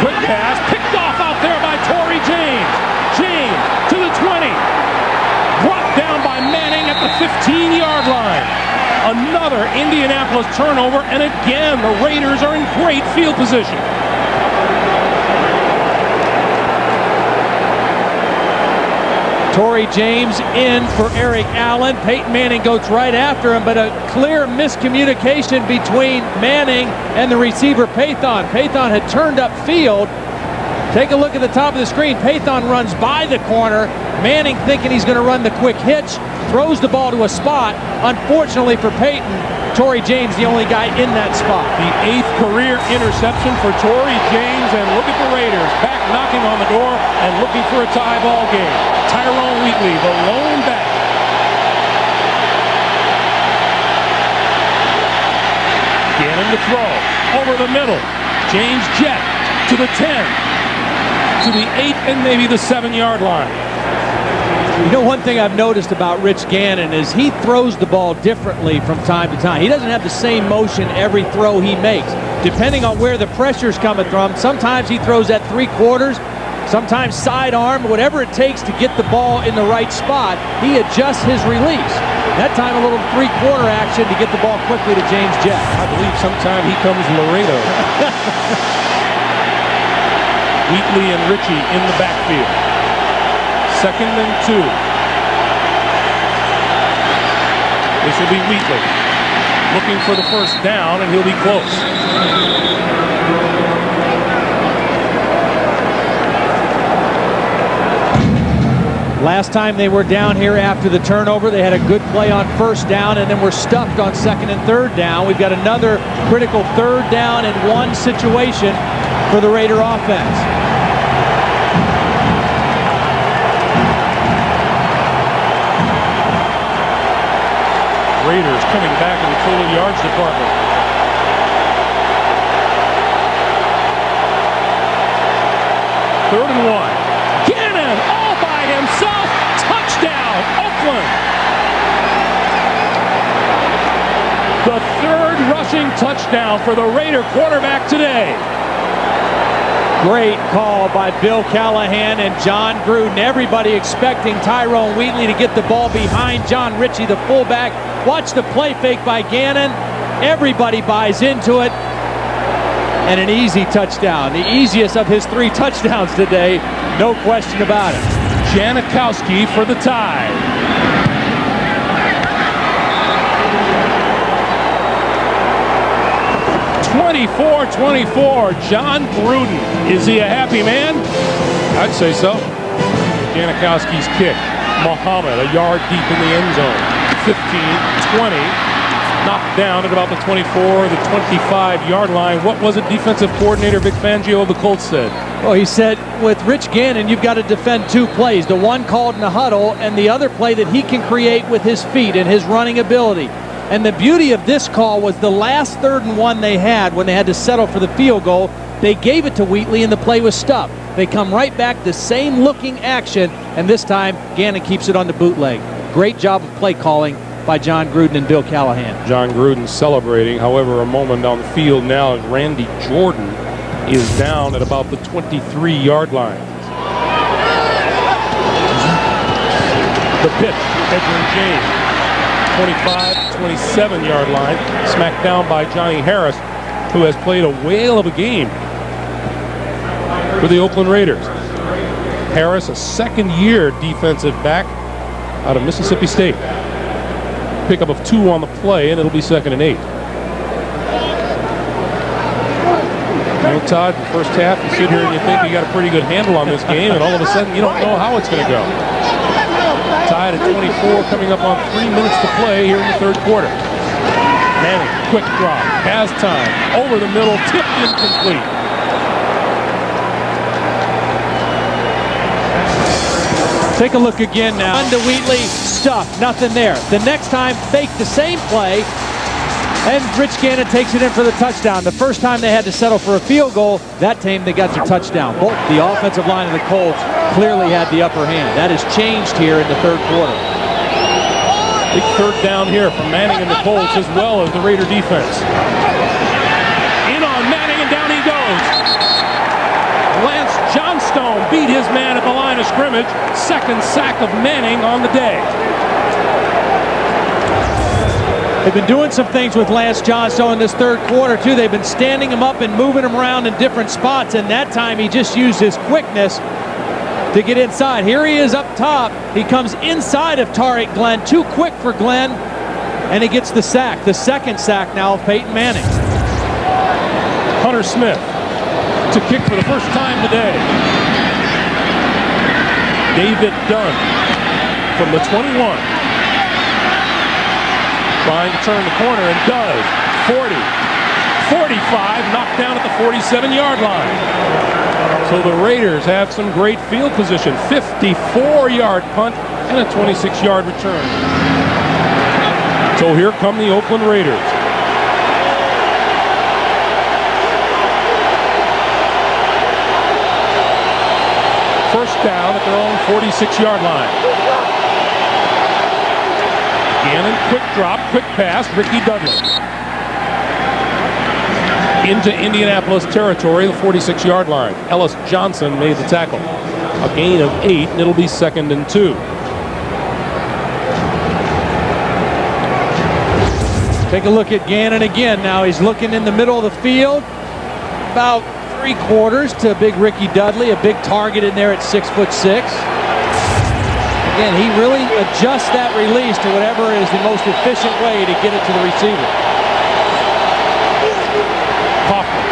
Quick pass, picked off out there by Torrey James. James to the 20. Brought down by Manning at the 15-yard line. Another Indianapolis turnover, and again, the Raiders are in great field position. Torrey James in for Eric Allen. Peyton Manning goes right after him, but a clear miscommunication between Manning and the receiver, Peyton. Peyton had turned upfield. Take a look at the top of the screen. Peyton runs by the corner. Manning thinking he's going to run the quick hitch. throws the ball to a spot. Unfortunately for Peyton, Torrey James the only guy in that spot. The 8th career interception for Torrey James, and look at the Raiders back knocking on the door and looking for a tie ball game. Tyrone Wheatley, the lone back. Gannon to throw, over the middle. James jet to the 10, to the 8, and maybe the 7-yard line. You know, one thing I've noticed about Rich Gannon is he throws the ball differently from time to time. He doesn't have the same motion every throw he makes. Depending on where the pressure's coming from, sometimes he throws at 3/4, sometimes sidearm, whatever it takes to get the ball in the right spot, he adjusts his release. That time a little 3/4 action to get the ball quickly to James Jett. I believe sometime he comes Laredo. Wheatley and Ritchie in the backfield. 2nd and 2. This will be Wheatley looking for the first down, and he'll be close. Last time they were down here after the turnover, they had a good play on 1st down and then were stuffed on 2nd and 3rd down. We've got another critical 3rd down and 1 situation for the Raider offense. Raiders coming back in the total yards department. Third and 1. Gannon all by himself. Touchdown, Oakland. The 3rd rushing touchdown for the Raider quarterback today. Great call by Bill Callahan and John Gruden. Everybody expecting Tyrone Wheatley to get the ball behind John Ritchie, the fullback. Watch the play fake by Gannon. Everybody buys into it. And an easy touchdown. The easiest of his 3 touchdowns today. No question about it. Janikowski for the tie. (24-24). John Gruden. Is he a happy man? I'd say so. Janikowski's kick. Muhammad a yard deep in the end zone. 15-20. Knocked down at about the 24, the 25-yard line. What was it defensive coordinator Vic Fangio of the Colts said? Well, he said with Rich Gannon, you've got to defend 2 plays. The one called in the huddle and the other play that he can create with his feet and his running ability. And the beauty of this call was the last 3rd and 1 they had when they had to settle for the field goal. They gave it to Wheatley and the play was stuffed. They come right back, the same looking action, and this time Gannon keeps it on the bootleg. Great job of play calling by John Gruden and Bill Callahan. John Gruden celebrating. However, a moment on the field now as Randy Jordan is down at about the 23-yard line. The pitch, Edwin James. 25-27-yard line, smacked down by Johnny Harris, who has played a whale of a game for the Oakland Raiders. Harris, a 2nd-year defensive back out of Mississippi State. Pickup of 2 on the play, and it'll be 2nd and 8. You know, Todd, the first half, you sit here and you think you got a pretty good handle on this game, and all of a sudden you don't know how it's going to go. Tied at 24, coming up on 3 minutes to play here in the 3rd quarter. Manning, quick drop, has time, over the middle, tipped incomplete. Take a look again now. Under Wheatley, stuff, nothing there. The next time, fake the same play, and Rich Gannon takes it in for the touchdown. The first time they had to settle for a field goal, that time they got the touchdown. Both the offensive line of the Colts clearly had the upper hand. That has changed here in the 3rd quarter. Big 3rd down here from Manning and the Colts, as well as the Raider defense. In on Manning, and down he goes. Lance Johnstone beat his man at the line of scrimmage. 2nd sack of Manning on the day. They've been doing some things with Lance Johnstone in this 3rd quarter, too. They've been standing him up and moving him around in different spots, and that time he just used his quickness to get inside. Here he is up top. He comes inside of Tariq Glenn. Too quick for Glenn, and he gets the sack. The 2nd sack now of Peyton Manning. Hunter Smith to kick for the first time today. David Dunn from the 21. Trying to turn the corner and does. 40, 45, knocked down at the 47-yard line. So the Raiders have some great field position. 54-yard punt and a 26-yard return. So here come the Oakland Raiders. First down at their own 46-yard line. Gannon, quick drop, quick pass, Ricky Dudley. Into Indianapolis territory, the 46-yard line. Ellis Johnson made the tackle. A gain of 8, and it'll be 2nd and 2. Take a look at Gannon again. Now he's looking in the middle of the field. About 3/4 to big Ricky Dudley, a big target in there at 6'6". Again, he really adjusts that release to whatever is the most efficient way to get it to the receiver. Hoffman.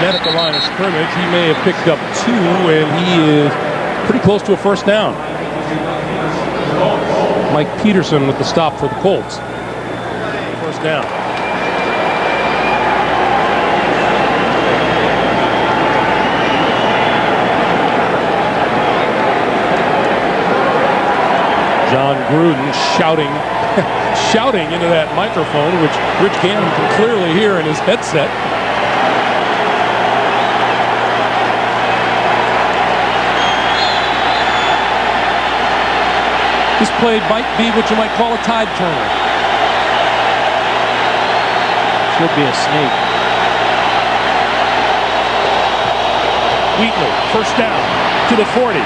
Met at the line of scrimmage. He may have picked up 2, and he is pretty close to a first down. Mike Peterson with the stop for the Colts. First down. John Gruden shouting into that microphone, which Rich Gannon can clearly hear in his headset. This play might be what you might call a tide turner. Should be a sneak. Wheatley, first down to the 40.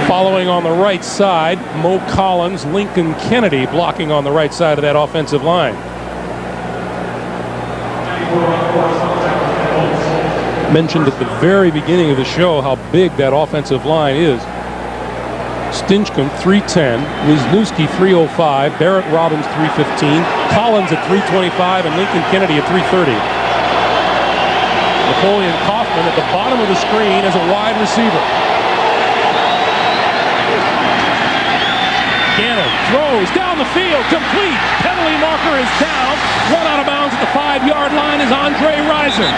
Following on the right side, Mo Collins, Lincoln Kennedy blocking on the right side of that offensive line. Mentioned at the very beginning of the show how big that offensive line is. Stinchcomb 310, Wisniewski 305, Barrett Robbins 315, Collins at 325, and Lincoln Kennedy at 330. Napoleon Kaufman at the bottom of the screen as a wide receiver. Gannon throws down the field, complete. Penalty marker is down. Run out of bounds at the 5-yard line is Andre Rison.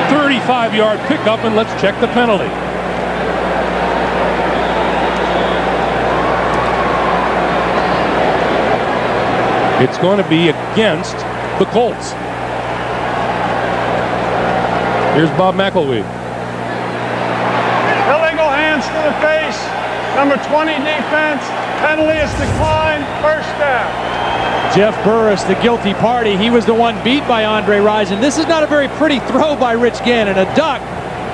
35-yard pickup, and let's check the penalty. It's going to be against the Colts. Here's Bob McElwee. Illegal hands to the face. Number 20 defense. Penalty is declined. First down. Jeff Burris, the guilty party. He was the one beat by Andre Rison. This is not a very pretty throw by Rich Gannon. A duck,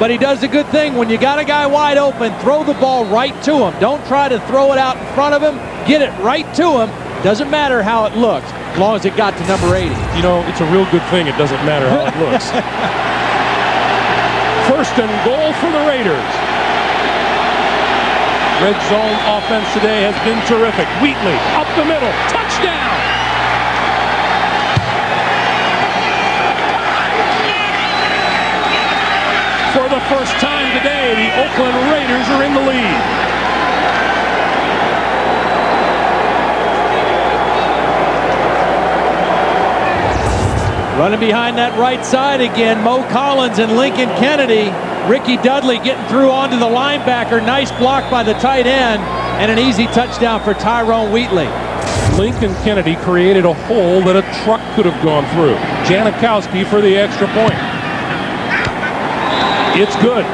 but he does a good thing. When you got a guy wide open, throw the ball right to him. Don't try to throw it out in front of him. Get it right to him. Doesn't matter how it looks, as long as it got to number 80. You know, it's a real good thing it doesn't matter how it looks. First and goal for the Raiders. Red zone offense today has been terrific. Wheatley up the middle. Touchdown! For the first time today, the Oakland Raiders are in the lead. Running behind that right side again, Mo Collins and Lincoln Kennedy. Ricky Dudley getting through onto the linebacker. Nice block by the tight end, and an easy touchdown for Tyrone Wheatley. Lincoln Kennedy created a hole that a truck could have gone through. Janikowski for the extra point. It's good.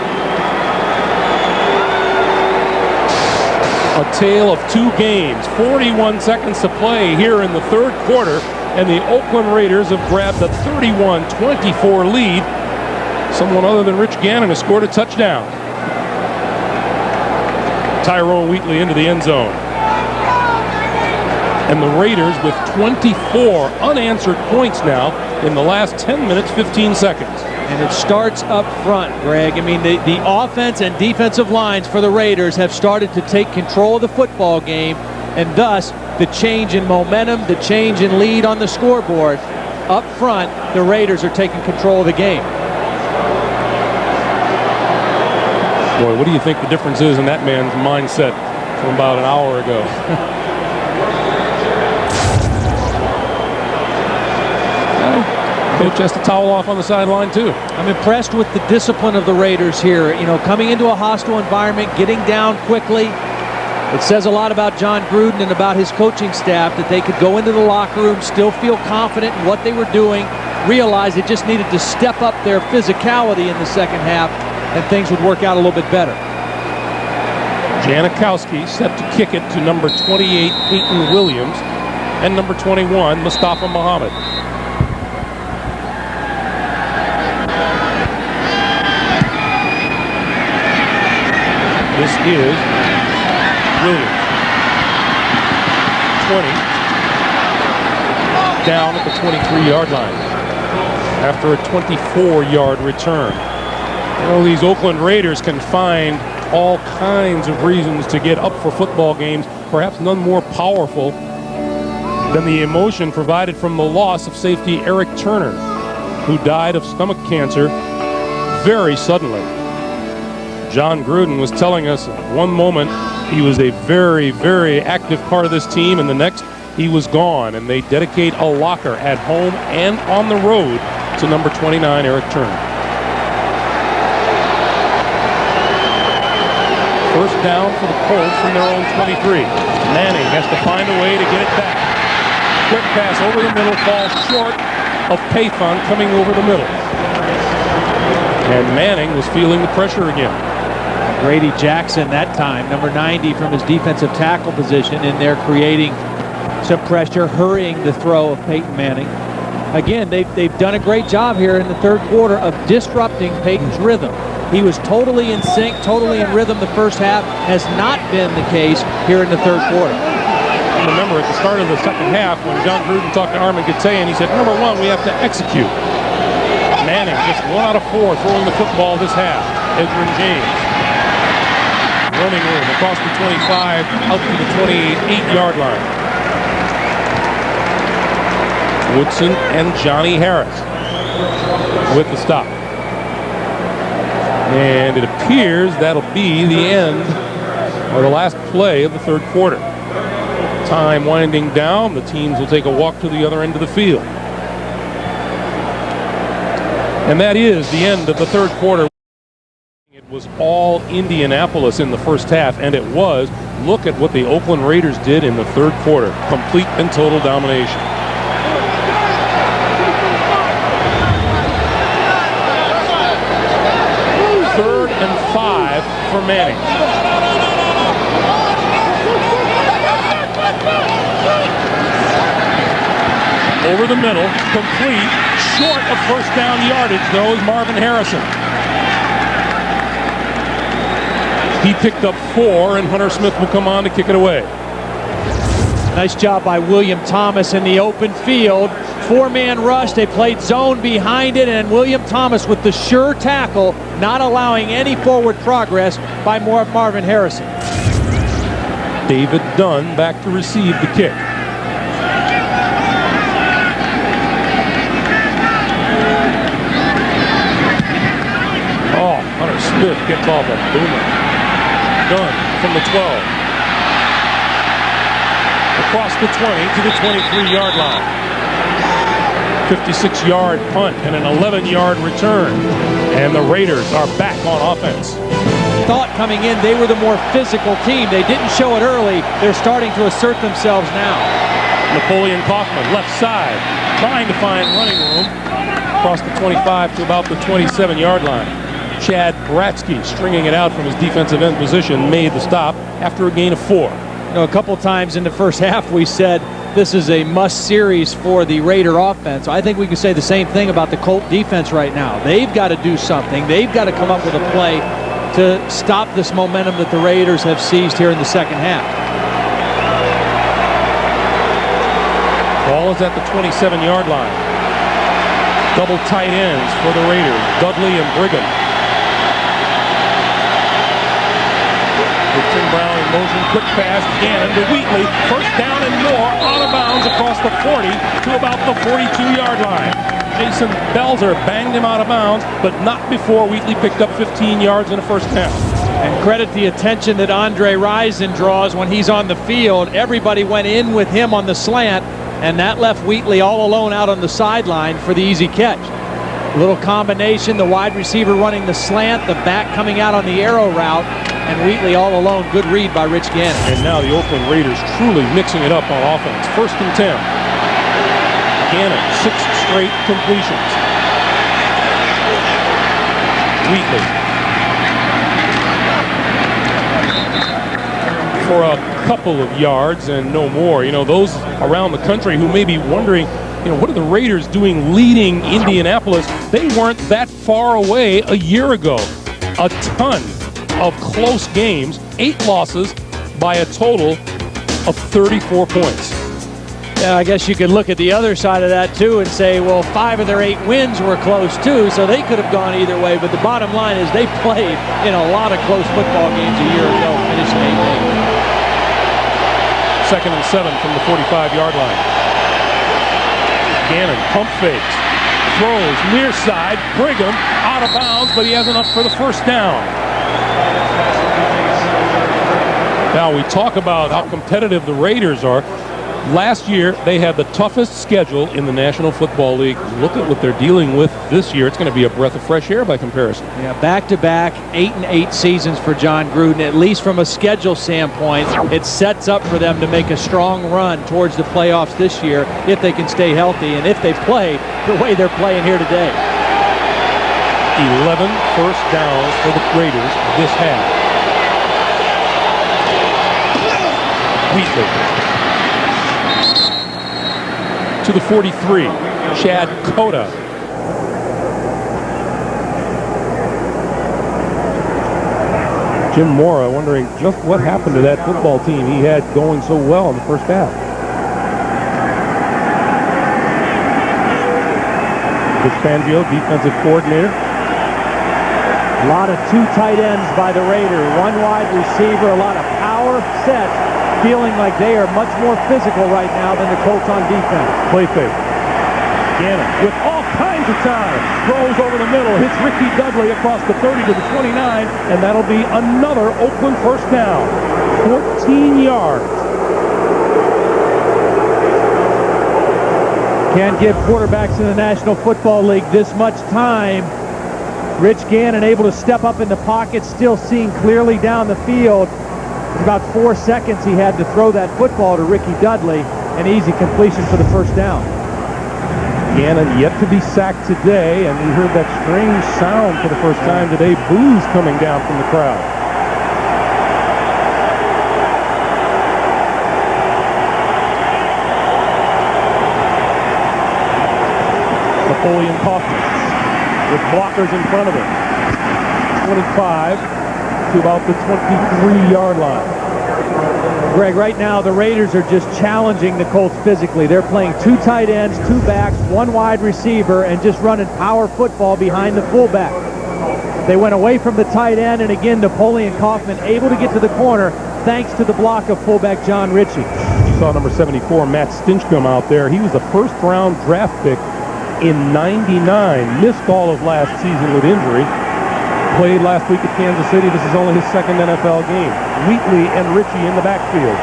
A tale of 2 games. 41 seconds to play here in the 3rd quarter, and the Oakland Raiders have grabbed a 31-24 lead. Someone other than Rich Gannon has scored a touchdown. Tyrone Wheatley into the end zone. And the Raiders with 24 unanswered points now in the last 10 minutes, 15 seconds. And it starts up front, Greg. I mean, the offense and defensive lines for the Raiders have started to take control of the football game, and thus the change in momentum, the change in lead on the scoreboard. Up front, the Raiders are taking control of the game. Boy, what do you think the difference is in that man's mindset from about an hour ago? Coach has to towel off on the sideline too. I'm impressed with the discipline of the Raiders here. You know, coming into a hostile environment, getting down quickly. It says a lot about John Gruden and about his coaching staff that they could go into the locker room, still feel confident in what they were doing, realize they just needed to step up their physicality in the second half, and things would work out a little bit better. Janikowski set to kick it to number 28, Peyton Williams, and number 21, Mustafa Muhammad. This is Williams. 20. Down at the 23-yard line after a 24-yard return. You know, these Oakland Raiders can find all kinds of reasons to get up for football games, perhaps none more powerful than the emotion provided from the loss of safety Eric Turner, who died of stomach cancer very suddenly. John Gruden was telling us one moment he was a very, very active part of this team, and the next he was gone, and they dedicate a locker at home and on the road to number 29, Eric Turner. First down for the Colts from their own 23. Manning has to find a way to get it back. Quick pass over the middle, falls short of Payton coming over the middle. And Manning was feeling the pressure again. Grady Jackson that time, number 90 from his defensive tackle position, in there creating some pressure, hurrying the throw of Peyton Manning. Again, they've done a great job here in the third quarter of disrupting Peyton's rhythm. He was totally in sync, totally in rhythm the first half. Has not been the case here in the third quarter. Remember, at the start of the second half, when John Gruden talked to Armin Gutsayan, he said, number one, we have to execute. Manning just 1 out of 4 throwing the football this half. Edgerrin James. Running room across the 25 out to the 28-yard line. Woodson and Johnny Harris with the stop. And it appears that'll be the end or the last play of the third quarter. Time winding down, the teams will take a walk to the other end of the field. And that is the end of the third quarter. It was all Indianapolis in the first half, and it was. Look at what the Oakland Raiders did in the third quarter. Complete and total domination. Third and 5 for Manning. Over the middle, complete, short of first down yardage, though, is Marvin Harrison. He picked up 4, and Hunter Smith will come on to kick it away. Nice job by William Thomas in the open field. 4-man rush. They played zone behind it, and William Thomas with the sure tackle, not allowing any forward progress by Marvin Harrison. David Dunn back to receive the kick. Oh, Hunter Smith gets off a boomer. Dunn from the 12. Across the 20 to the 23-yard line. 56-yard punt and an 11-yard return. And the Raiders are back on offense. Thought coming in they were the more physical team. They didn't show it early. They're starting to assert themselves now. Napoleon Kaufman, left side, trying to find running room. Across the 25 to about the 27-yard line. Chad Bratsky, stringing it out from his defensive end position, made the stop after a gain of 4. You know, a couple times in the first half we said this is a must series for the Raider offense. I think we can say the same thing about the Colt defense right now. They've got to do something. They've got to come up with a play to stop this momentum that the Raiders have seized here in the second half. Ball is at the 27-yard line. Double tight ends for the Raiders, Dudley and Brigham. Tim Brown in motion, quick pass, Gannon to Wheatley, first down and more, out of bounds across the 40 to about the 42-yard line. Jason Belzer banged him out of bounds, but not before Wheatley picked up 15 yards in the first half. And credit the attention that Andre Rison draws when he's on the field. Everybody went in with him on the slant, and that left Wheatley all alone out on the sideline for the easy catch. A little combination, the wide receiver running the slant, the back coming out on the arrow route, and Wheatley all alone. Good read by Rich Gannon. And now the Oakland Raiders truly mixing it up on offense. 1st and 10. Gannon, 6 straight completions. Wheatley for a couple of yards and no more. You know, those around the country who may be wondering, you know, what are the Raiders doing leading Indianapolis? They weren't that far away a year ago. A ton of close games, 8 losses by a total of 34 points. Yeah, I guess you could look at the other side of that too and say, well, 5 of their 8 wins were close too, so they could have gone either way. But the bottom line is they played in a lot of close football games a year ago, finishing 8-8. 2nd and 7 from the 45-yard line. Gannon pump fakes, throws near side, Brigham out of bounds, but he has enough for the 1st down. Now we talk about how competitive the Raiders are. Last year, they had the toughest schedule in the National Football League. Look at what they're dealing with this year. It's going to be a breath of fresh air by comparison. Yeah, back-to-back 8-8 seasons for John Gruden. At least from a schedule standpoint, it sets up for them to make a strong run towards the playoffs this year if they can stay healthy and if they play the way they're playing here today. 11 first downs for the Raiders this half. Wheatley to the 43, Chad Cota. Jim Mora wondering just what happened to that football team he had going so well in the first half. Vic Fangio, defensive coordinator. A lot of 2 tight ends by the Raiders, 1 wide receiver, a lot of power sets, feeling like they are much more physical right now than the Colts on defense. Play fake. Gannon with all kinds of time. Throws over the middle, hits Ricky Dudley across the 30 to the 29, and that'll be another Oakland 1st down. 14 yards. Can't give quarterbacks in the National Football League this much time. Rich Gannon able to step up in the pocket, still seeing clearly down the field. About 4 seconds he had to throw that football to Ricky Dudley. An easy completion for the 1st down. Gannon yet to be sacked today, and we heard that strange sound for the first time today. Boos coming down from the crowd. Napoleon Kaufman with blockers in front of him. 25 to about the 23-yard line. Greg, right now the Raiders are just challenging the Colts physically. They're playing 2 tight ends, 2 backs, 1 wide receiver, and just running power football behind the fullback. They went away from the tight end, and again, Napoleon Kaufman able to get to the corner thanks to the block of fullback John Ritchie. You saw number 74, Matt Stinchcomb, out there. He was a first-round draft pick in '99. Missed all of last season with injury. Played last week at Kansas City. This is only his 2nd NFL game. Wheatley and Ritchie in the backfield.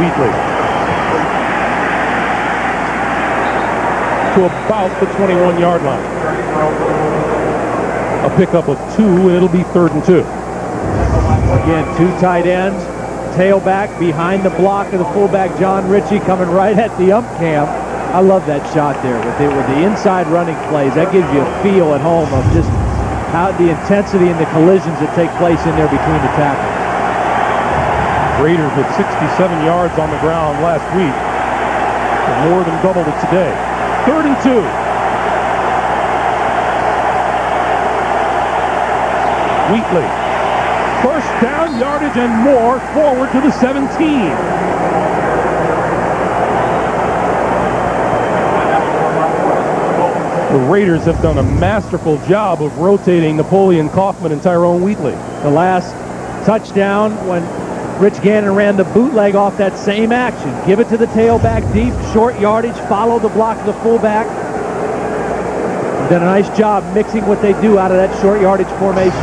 Wheatley to about the 21-yard line. A pickup of 2, and it'll be 3rd and 2. Again, 2 tight ends, tailback behind the block of the fullback John Ritchie coming right at the ump cam. I love that shot there with the inside running plays. That gives you a feel at home of just how the intensity and the collisions that take place in there between the tackles. Raiders with 67 yards on the ground last week. More than doubled it today. 3rd and 2. Wheatley. 1st down, yardage and more, forward to the 17. The Raiders have done a masterful job of rotating Napoleon Kaufman and Tyrone Wheatley. The last touchdown when Rich Gannon ran the bootleg off that same action. Give it to the tailback deep, short yardage, follow the block of the fullback. Done a nice job mixing what they do out of that short yardage formation.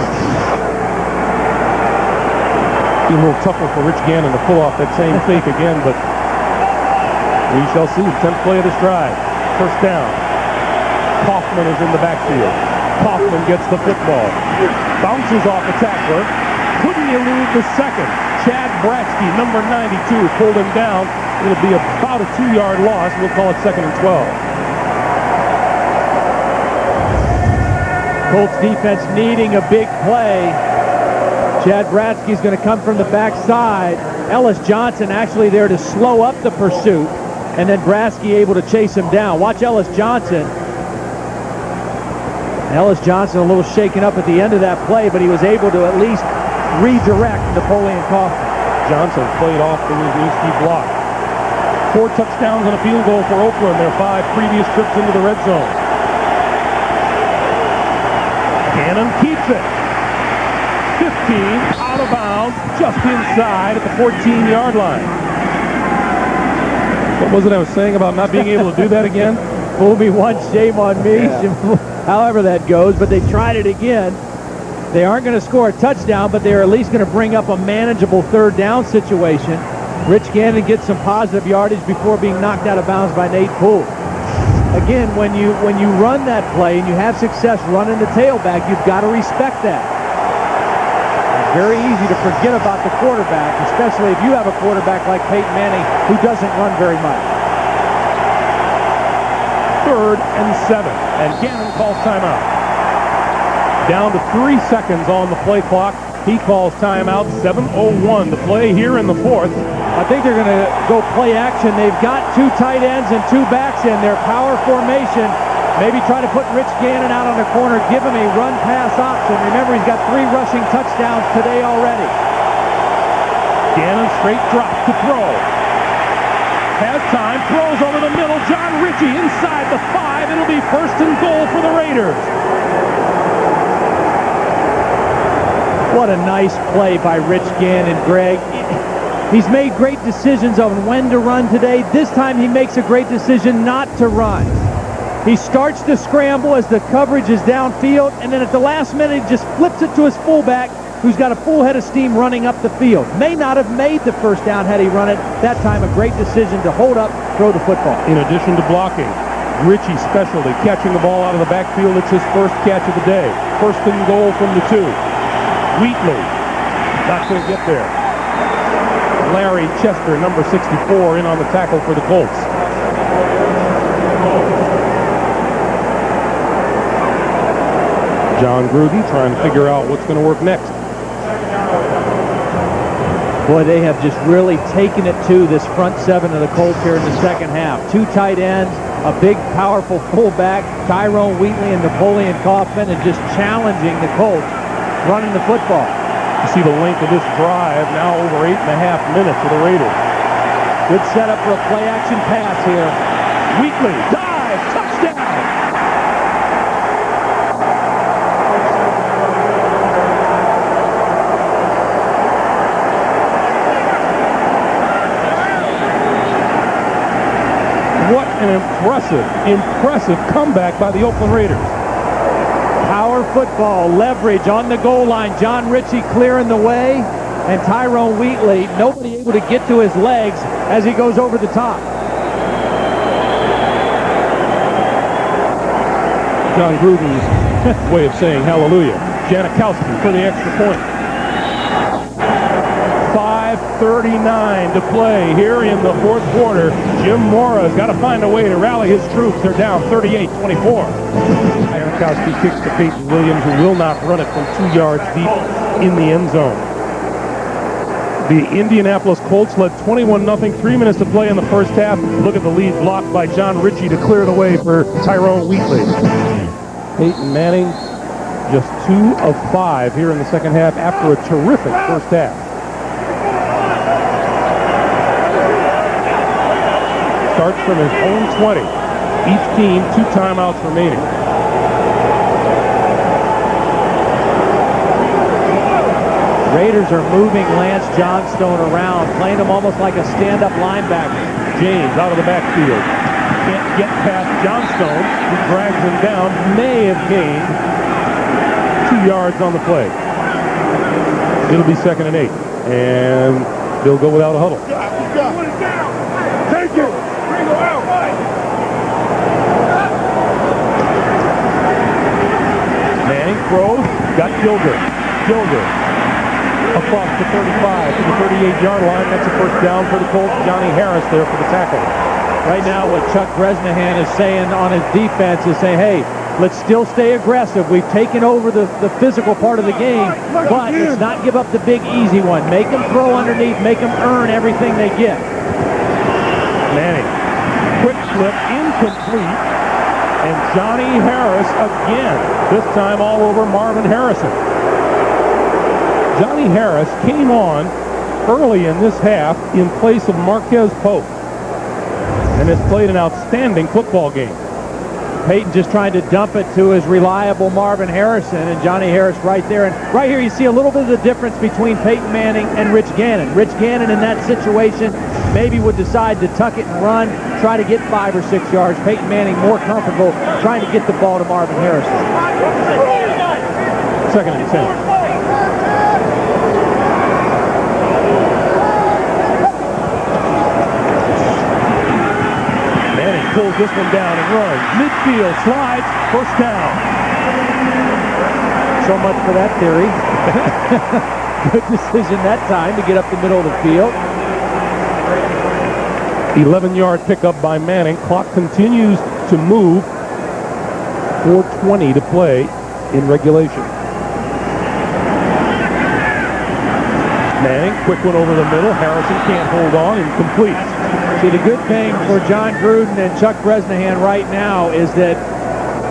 Be a little tougher for Rich Gannon to pull off that same fake again, but we shall see. 10th play of this drive. First down. Kaufman is in the backfield. Kaufman gets the football. Bounces off the tackler. Couldn't elude the second. Chad Bratsky, number 92, pulled him down. It'll be about a 2-yard loss. We'll call it 2nd and 12. Colts defense needing a big play. Chad Bratsky's going to come from the backside. Ellis Johnson actually there to slow up the pursuit, and then Bratsky able to chase him down. Watch Ellis Johnson. Ellis Johnson a little shaken up at the end of that play, but he was able to at least redirect Napoleon Kaufman. Johnson played off the Wisniewski block. 4 touchdowns and a field goal for Oakland, their 5 previous trips into the red zone. Gannon keeps it. 15 out of bounds, just inside at the 14-yard line. What was it I was saying about not being able to do that again? Fool me once, shame on me. Yeah. However that goes, but they tried it again. They aren't going to score a touchdown, but they're at least going to bring up a manageable 3rd down situation. Rich Gannon gets some positive yardage before being knocked out of bounds by Nate Poole. Again, when you run that play and you have success running the tailback, you've got to respect that. It's very easy to forget about the quarterback, especially if you have a quarterback like Peyton Manning who doesn't run very much. 3rd and 7, and Gannon calls timeout. Down to 3 seconds on the play clock. He calls timeout. 7:01 to play here in the 4th. I think they're going to go play action. They've got 2 tight ends and 2 backs in their power formation. Maybe try to put Rich Gannon out on the corner, give him a run-pass option. Remember, he's got 3 rushing touchdowns today already. Gannon straight drop to throw. Has time, throws over the middle. John Ritchie inside the 5. It'll be 1st and goal for the Raiders. What a nice play by Rich Gannon, Greg. He's made great decisions on when to run today. This time he makes a great decision not to run. He starts to scramble as the coverage is downfield, and then at the last minute he just flips it to his fullback, who's got a full head of steam running up the field. May not have made the 1st down had he run it. That time a great decision to hold up, throw the football. In addition to blocking, Ritchie's specialty, catching the ball out of the backfield. It's his 1st catch of the day. 1st and goal from the 2. Wheatley, not going to get there. Larry Chester, number 64, in on the tackle for the Colts. John Gruden trying to figure out what's going to work next. Boy, they have just really taken it to this front 7 of the Colts here in the 2nd half. 2 tight ends, a big, powerful fullback, Tyrone Wheatley and Napoleon Kaufman, and just challenging the Colts running the football. You see the length of this drive, now over 8.5 minutes for the Raiders. Good setup for a play-action pass here. Wheatley, dive, touchdown! What an impressive comeback by the Oakland Raiders. Power football, leverage on the goal line. John Ritchie clearing the way, and Tyrone Wheatley, nobody able to get to his legs as he goes over the top. John Gruden's way of saying hallelujah. Janikowski for the extra point. 5:39 to play here in the 4th quarter. Jim Mora's got to find a way to rally his troops. They're down 38-24. Janikowski kicks to Peyton Williams, who will not run it from 2 yards deep in the end zone. The Indianapolis Colts led 21-0, 3 minutes to play in the 1st half. Look at the lead blocked by John Ritchie to clear the way for Tyrone Wheatley. Peyton Manning just 2 of 5 here in the 2nd half after a terrific 1st half. Starts from his own 20. Each team 2 timeouts remaining. Raiders are moving Lance Johnstone around, playing him almost like a stand-up linebacker. James out of the backfield. Can't get past Johnstone, who drags him down. May have gained 2 yards on the play. It'll be 2nd and 8. And they'll go without a huddle. Take it. Bring it out. Manning throws. Got Gilder. Across the 35 to the 38-yard line. That's a first down for the Colts. Johnny Harris there for the tackle. Right now what Chuck Bresnahan is saying on his defense is saying, hey, let's still stay aggressive. We've taken over the physical part of the game, but let's not give up the big easy one. Make them throw underneath, make them earn everything they get. Manning, quick slip, incomplete, and Johnny Harris again, this time all over Marvin Harrison. Johnny Harris came on early in this half in place of Marquez Pope and has played an outstanding football game. Peyton just trying to dump it to his reliable Marvin Harrison, and Johnny Harris right there. And right here you see a little bit of the difference between Peyton Manning and Rich Gannon. Rich Gannon in that situation maybe would decide to tuck it and run, try to get 5 or 6 yards. Peyton Manning more comfortable trying to get the ball to Marvin Harrison. 2nd and 10. Pulls this one down and runs. Midfield, slides, first down. So much for that theory. Good decision that time to get up the middle of the field. 11-yard pickup by Manning. Clock continues to move. 4:20 to play in regulation. Manning, quick one over the middle. Harrison can't hold on and completes. See, the good thing for John Gruden and Chuck Bresnahan right now is that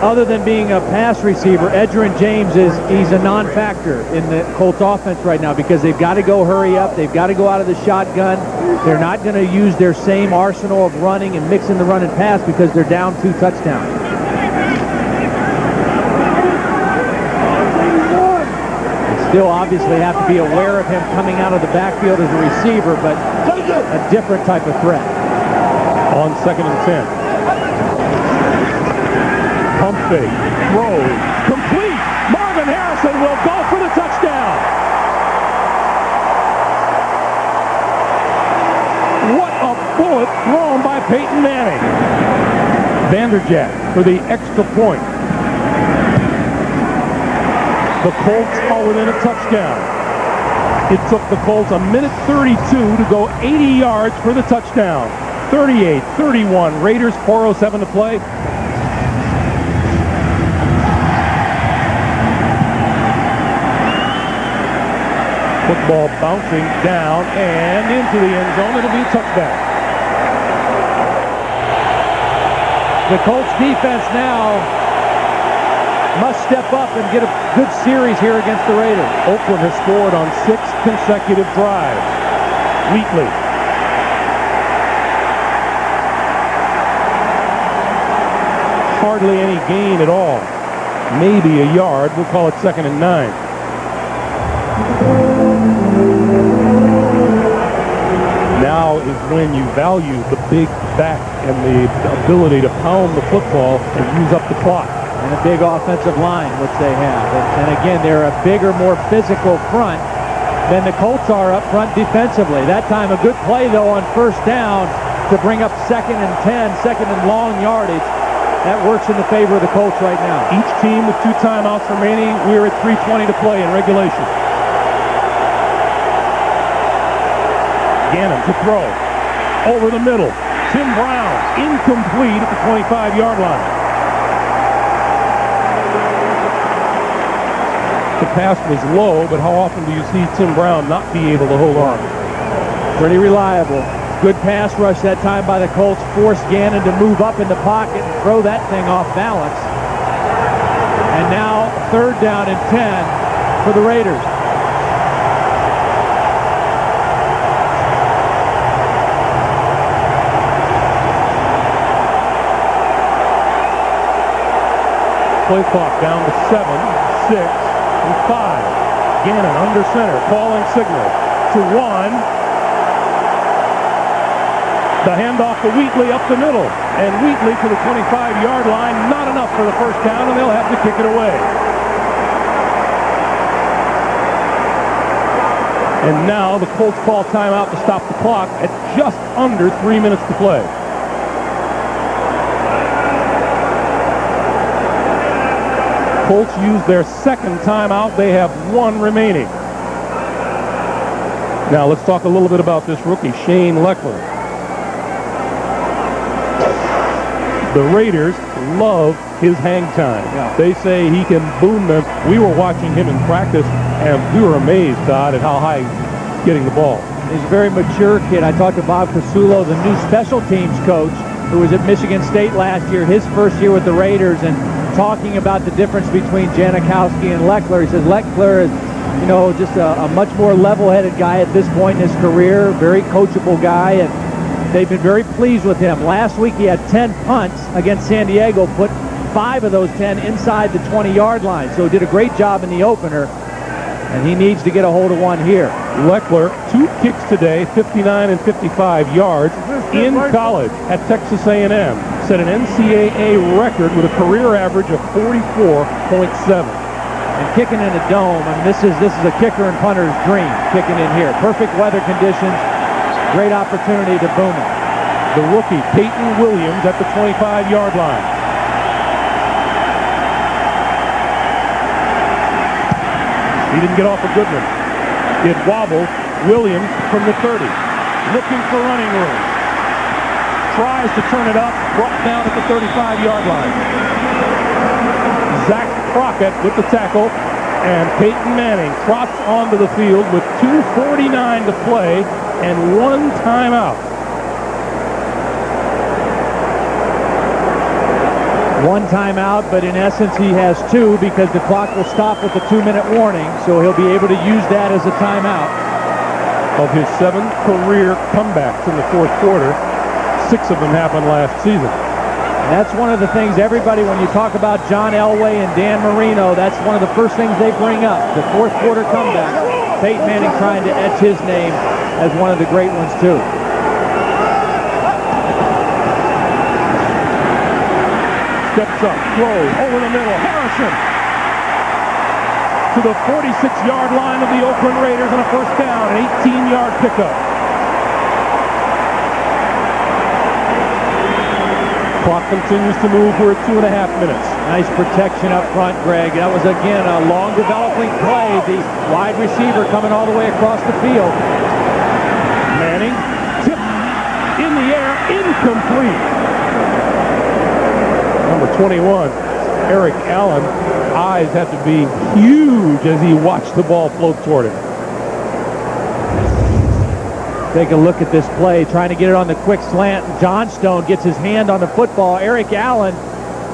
other than being a pass receiver, Edgerrin James he's a non-factor in the Colts offense right now because they've got to go hurry up. They've got to go out of the shotgun. They're not going to use their same arsenal of running and mixing the run and pass because they're down 2 touchdowns. Still obviously have to be aware of him coming out of the backfield as a receiver, but a different type of threat. On 2nd and 10. Pump fake, throws, complete. Marvin Harrison will go for the touchdown. What a bullet thrown by Peyton Manning. Vanderjagt for the extra point. The Colts are within a touchdown. It took the Colts a minute 32 to go 80 yards for the touchdown. 38-31. Raiders, 4:07 to play. Football bouncing down and into the end zone. It'll be a touchdown. The Colts defense now must step up and get a good series here against the Raiders. Oakland has scored on 6 consecutive drives. Wheatley. Hardly any gain at all. Maybe a yard. We'll call it 2nd and 9. Now is when you value the big back and the ability to pound the football and use up the clock. And a big offensive line, which they have. And again, they're a bigger, more physical front than the Colts are up front defensively. That time, a good play, though, on first down to bring up 2nd and 10, 2nd and long yardage. That works in the favor of the Colts right now. Each team with 2 timeouts remaining. We're at 3:20 to play in regulation. Gannon to throw. Over the middle. Tim Brown, incomplete at the 25-yard line. The pass was low, but how often do you see Tim Brown not be able to hold on? Pretty reliable. Good pass rush that time by the Colts. Forced Gannon to move up in the pocket and throw that thing off balance. And now 3rd down and 10 for the Raiders. Play clock down to 7, 6, and 5. Gannon under center, calling signal to 1. The handoff to Wheatley up the middle. And Wheatley to the 25-yard line. Not enough for the first down, and they'll have to kick it away. And now the Colts call timeout to stop the clock at just under 3 minutes to play. Colts use their second timeout. They have one remaining. Now let's talk a little bit about this rookie, Shane Leckler. The Raiders love his hang time. Yeah. They say he can boom them. We were watching him in practice, and we were amazed, Todd, at how high he's getting the ball. He's a very mature kid. I talked to Bob Casulo, the new special teams coach, who was at Michigan State last year, his first year with the Raiders, and talking about the difference between Janikowski and Leckler. He says Leckler is, you know, just a much more level-headed guy at this point in his career, very coachable guy, and they've been very pleased with him. Last week he had 10 punts against San Diego, put 5 of those 10 inside the 20-yard line, so he did a great job in the opener, and he needs to get a hold of one here. Leckler, 2 kicks today, 59 and 55 yards in college at Texas A&M. Set an NCAA record with a career average of 44.7. And kicking in a dome, I mean, this is a kicker and punter's dream, kicking in here. Perfect weather conditions, great opportunity to boom it. The rookie, Peyton Williams, at the 25-yard line. He didn't get off a good one. It wobbles. Williams from the 30. Looking for running room. Tries to turn it up. Brought down at the 35-yard line. Zach Crockett with the tackle. And Peyton Manning trots onto the field with 2:49 to play and 1 timeout. 1 timeout, but in essence he has 2 because the clock will stop with the 2-minute warning, so he'll be able to use that as a timeout. Of his 7 career comebacks in the fourth quarter, 6 of them happened last season. And that's one of the things everybody, when you talk about John Elway and Dan Marino, that's one of the first things they bring up, the fourth quarter comeback. Peyton Manning trying to etch his name as one of the great ones too. Steps up, throws over the middle. Harrison to the 46-yard line of the Oakland Raiders on a first down, an 18-yard pickup. Clock continues to move. We're at 2.5 minutes. Nice protection up front, Greg. That was, again, a long developing play. The wide receiver coming all the way across the field. Manning, tipped in the air, incomplete. Number 21, Eric Allen, eyes have to be huge as he watched the ball float toward him. Take a look at this play, trying to get it on the quick slant. Johnstone gets his hand on the football. Eric Allen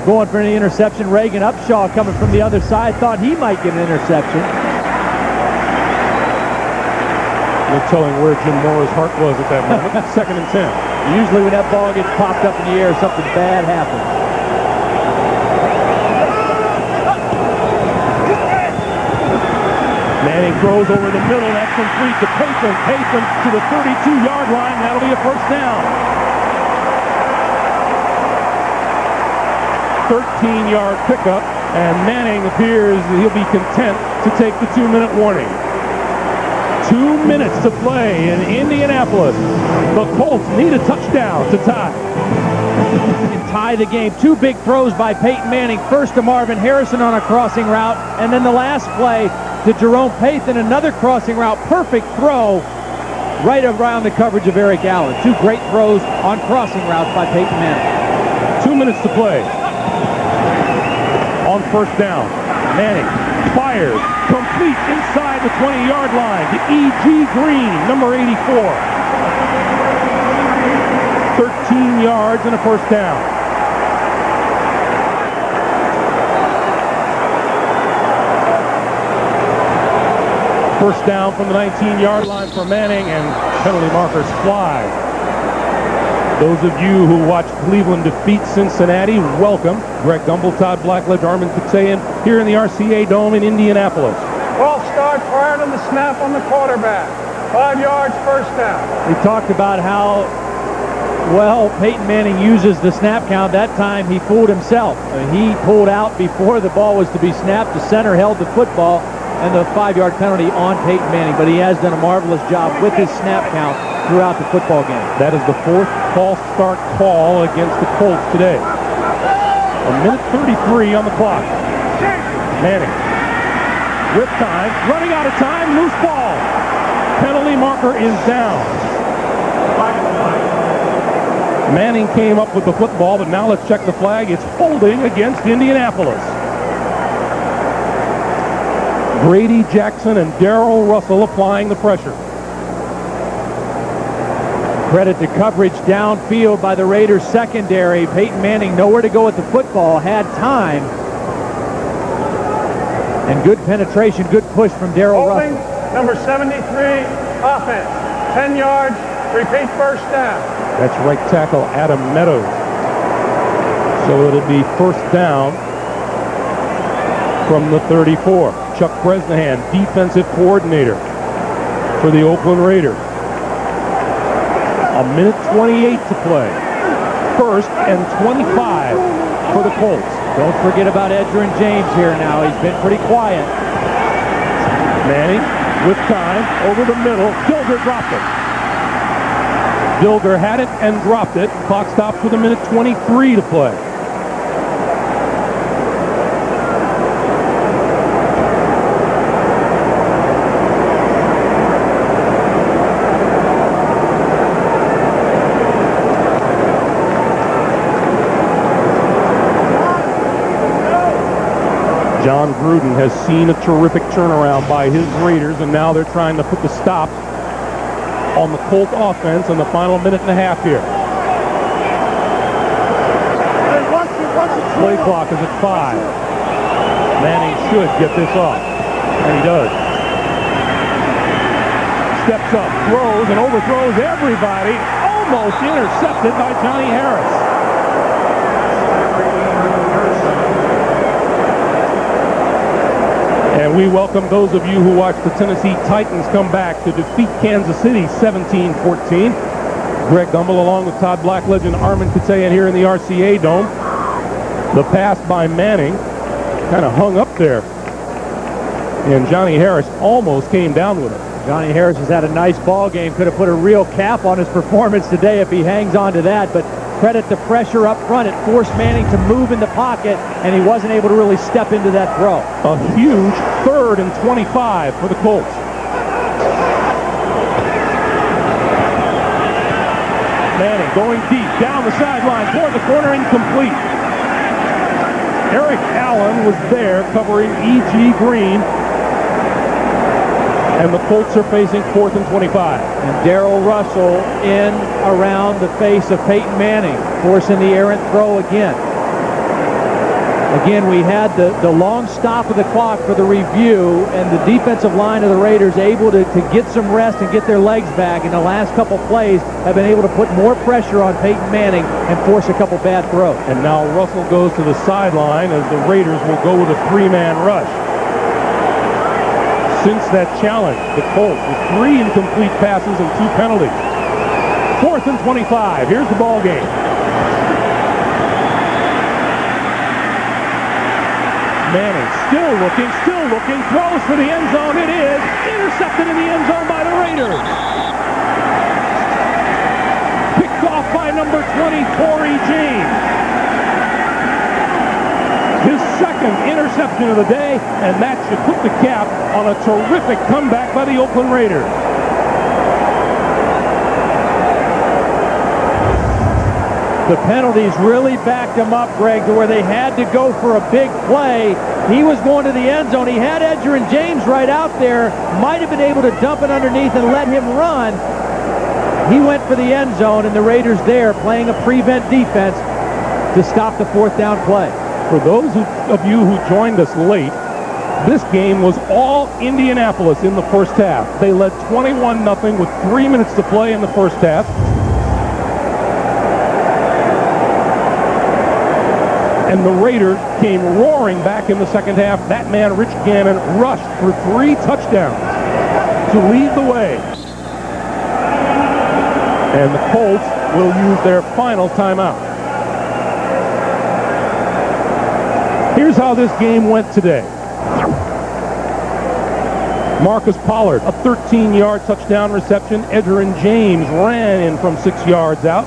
going for an interception. Reagan Upshaw coming from the other side, thought he might get an interception. No telling where Jim Mora's heart was at that moment. 2nd and 10. Usually when that ball gets popped up in the air, something bad happens. Manning throws over the middle. That's complete to Peyton. Peyton to the 32-yard line. That'll be a first down. 13-yard pickup, and Manning appears he'll be content to take the 2-minute warning. 2 minutes to play in Indianapolis. The Colts need a touchdown to tie. And tie the game. 2 big throws by Peyton Manning. First to Marvin Harrison on a crossing route, and then the last play to Jerome Payton, another crossing route. Perfect throw right around the coverage of Eric Allen. 2 great throws on crossing routes by Peyton Manning. 2 minutes to play. On first down, Manning fires, complete inside the 20-yard line to E.G. Green, number 84. 13 yards and a first down. First down from the 19-yard line for Manning, and penalty markers fly. Those of you who watched Cleveland defeat Cincinnati, welcome. Greg Gumbel, Todd Blackledge, Armin Fitzayan here in the RCA Dome in Indianapolis. 12 start prior to the snap on the quarterback. 5 yards, first down. We talked about how Well, Peyton Manning uses the snap count. That time he fooled himself. He pulled out before the ball was to be snapped. The center held the football, and the 5-yard penalty on Peyton Manning. But he has done a marvelous job with his snap count throughout the football game. That is the 4th false start call against the Colts today. 1:33 on the clock. Manning with time, running out of time, loose ball. Penalty marker is down. Manning came up with the football, but now let's check the flag. It's holding against Indianapolis. Grady Jackson and Darrell Russell applying the pressure. Credit to coverage downfield by the Raiders secondary. Peyton Manning nowhere to go with the football, had time. And good penetration, good push from Darrell Russell. Number 73, offense. 10 yards, repeat first down. That's right tackle Adam Meadows. So it'll be first down from the 34. Chuck Bresnahan, defensive coordinator for the Oakland Raiders. 1:28 to play. 1st and 25 for the Colts. Don't forget about Edgerrin James here now. He's been pretty quiet. Manning with time over the middle. Dilger dropped it. Dilger had it and dropped it. Clock stops with 1:23 to play. John Gruden has seen a terrific turnaround by his Raiders, and now they're trying to put the stop on the Colt offense in the final minute and a half here. Play clock is at 5. Manning should get this off, and he does. Steps up, throws, and overthrows everybody. Almost intercepted by Johnny Harris. And we welcome those of you who watched the Tennessee Titans come back to defeat Kansas City 17-14. Greg Gumbel along with Todd Blackledge and Armin Katayan here in the RCA Dome. The pass by Manning kind of hung up there. And Johnny Harris almost came down with it. Johnny Harris has had a nice ball game. Could have put a real cap on his performance today if he hangs on to that. But credit the pressure up front. It forced Manning to move in the pocket, and he wasn't able to really step into that throw. A huge 3rd and 25 for the Colts. Manning going deep, down the sideline, toward the corner, incomplete. Eric Allen was there covering E.G. Green. And the Colts are facing 4th and 25. And Darrell Russell in around the face of Peyton Manning, forcing the errant throw again. Again, we had the long stop of the clock for the review, and the defensive line of the Raiders able to get some rest and get their legs back. In the last couple plays, have been able to put more pressure on Peyton Manning and force a couple bad throws. And now Russell goes to the sideline as the Raiders will go with a 3-man rush. Since that challenge, the Colts with 3 incomplete passes and 2 penalties. 4th and 25. Here's the ball game. Manning still looking, throws for the end zone. It is intercepted in the end zone by the Raiders. Picked off by number 20, Corey James. His 2nd interception of the day, and that should put the cap on a terrific comeback by the Oakland Raiders. The penalties really backed him up, Greg, to where they had to go for a big play. He was going to the end zone. He had Edgerrin James right out there. Might have been able to dump it underneath and let him run. He went for the end zone, and the Raiders there playing a prevent defense to stop the 4th down play. For those of you who joined us late, this game was all Indianapolis in the first half. They led 21-0 with 3 minutes to play in the first half. And the Raiders came roaring back in the second half. That man, Rich Gannon, rushed for 3 touchdowns to lead the way. And the Colts will use their final timeout. Here's how this game went today. Marcus Pollard, a 13-yard touchdown reception. Edgerrin James ran in from 6 yards out.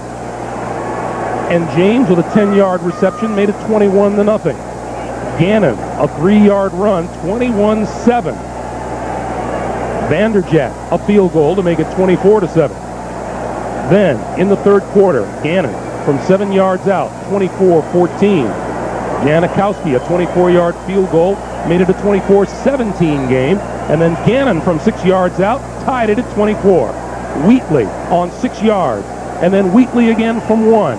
And James, with a 10-yard reception, made it 21-0. Gannon, a 3-yard run, 21-7. Vanderjagt, a field goal to make it 24-7. Then, in the third quarter, Gannon from 7 yards out, 24-14. Janikowski, a 24-yard field goal, made it a 24-17 game. And then Gannon from 6 yards out tied it at 24. Wheatley on 6 yards. And then Wheatley again from 1.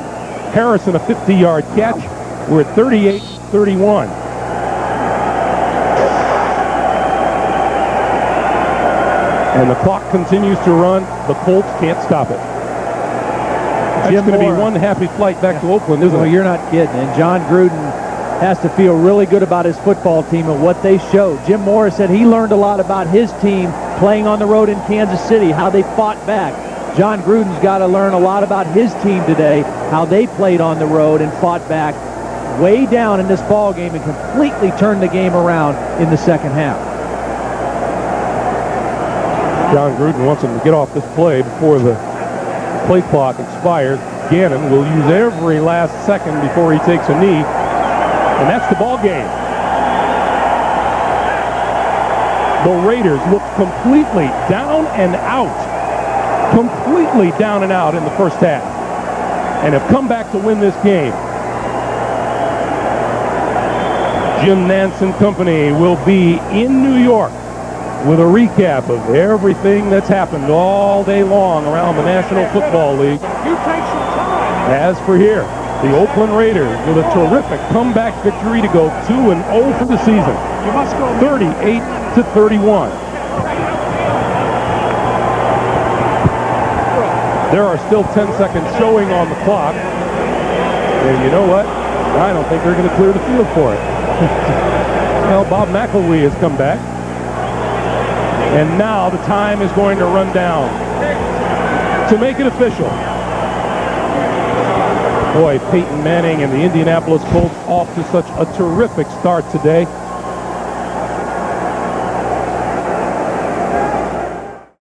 Harrison, a 50-yard catch. We're at 38-31. And the clock continues to run. The Colts can't stop it. It's going to be one happy flight back to Oakland, isn't it? You're not kidding. And John Gruden has to feel really good about his football team and what they showed. Jim Morris said he learned a lot about his team playing on the road in Kansas City, how they fought back. John Gruden's got to learn a lot about his team today, how they played on the road and fought back way down in this ball game and completely turned the game around in the second half. John Gruden wants him to get off this play before the play clock expires. Gannon will use every last second before he takes a knee. And that's the ball game. The Raiders look completely down and out. Completely down and out in the first half. And have come back to win this game. Jim Nantz and company will be in New York with a recap of everything that's happened all day long around the National Football League. As for here, the Oakland Raiders with a terrific comeback victory to go 2-0 for the season. 38-31. There are still 10 seconds showing on the clock. And you know what? I don't think they're going to clear the field for it. Well, Bob McElwee has come back. And now the time is going to run down to make it official. Boy, Peyton Manning and the Indianapolis Colts off to such a terrific start today.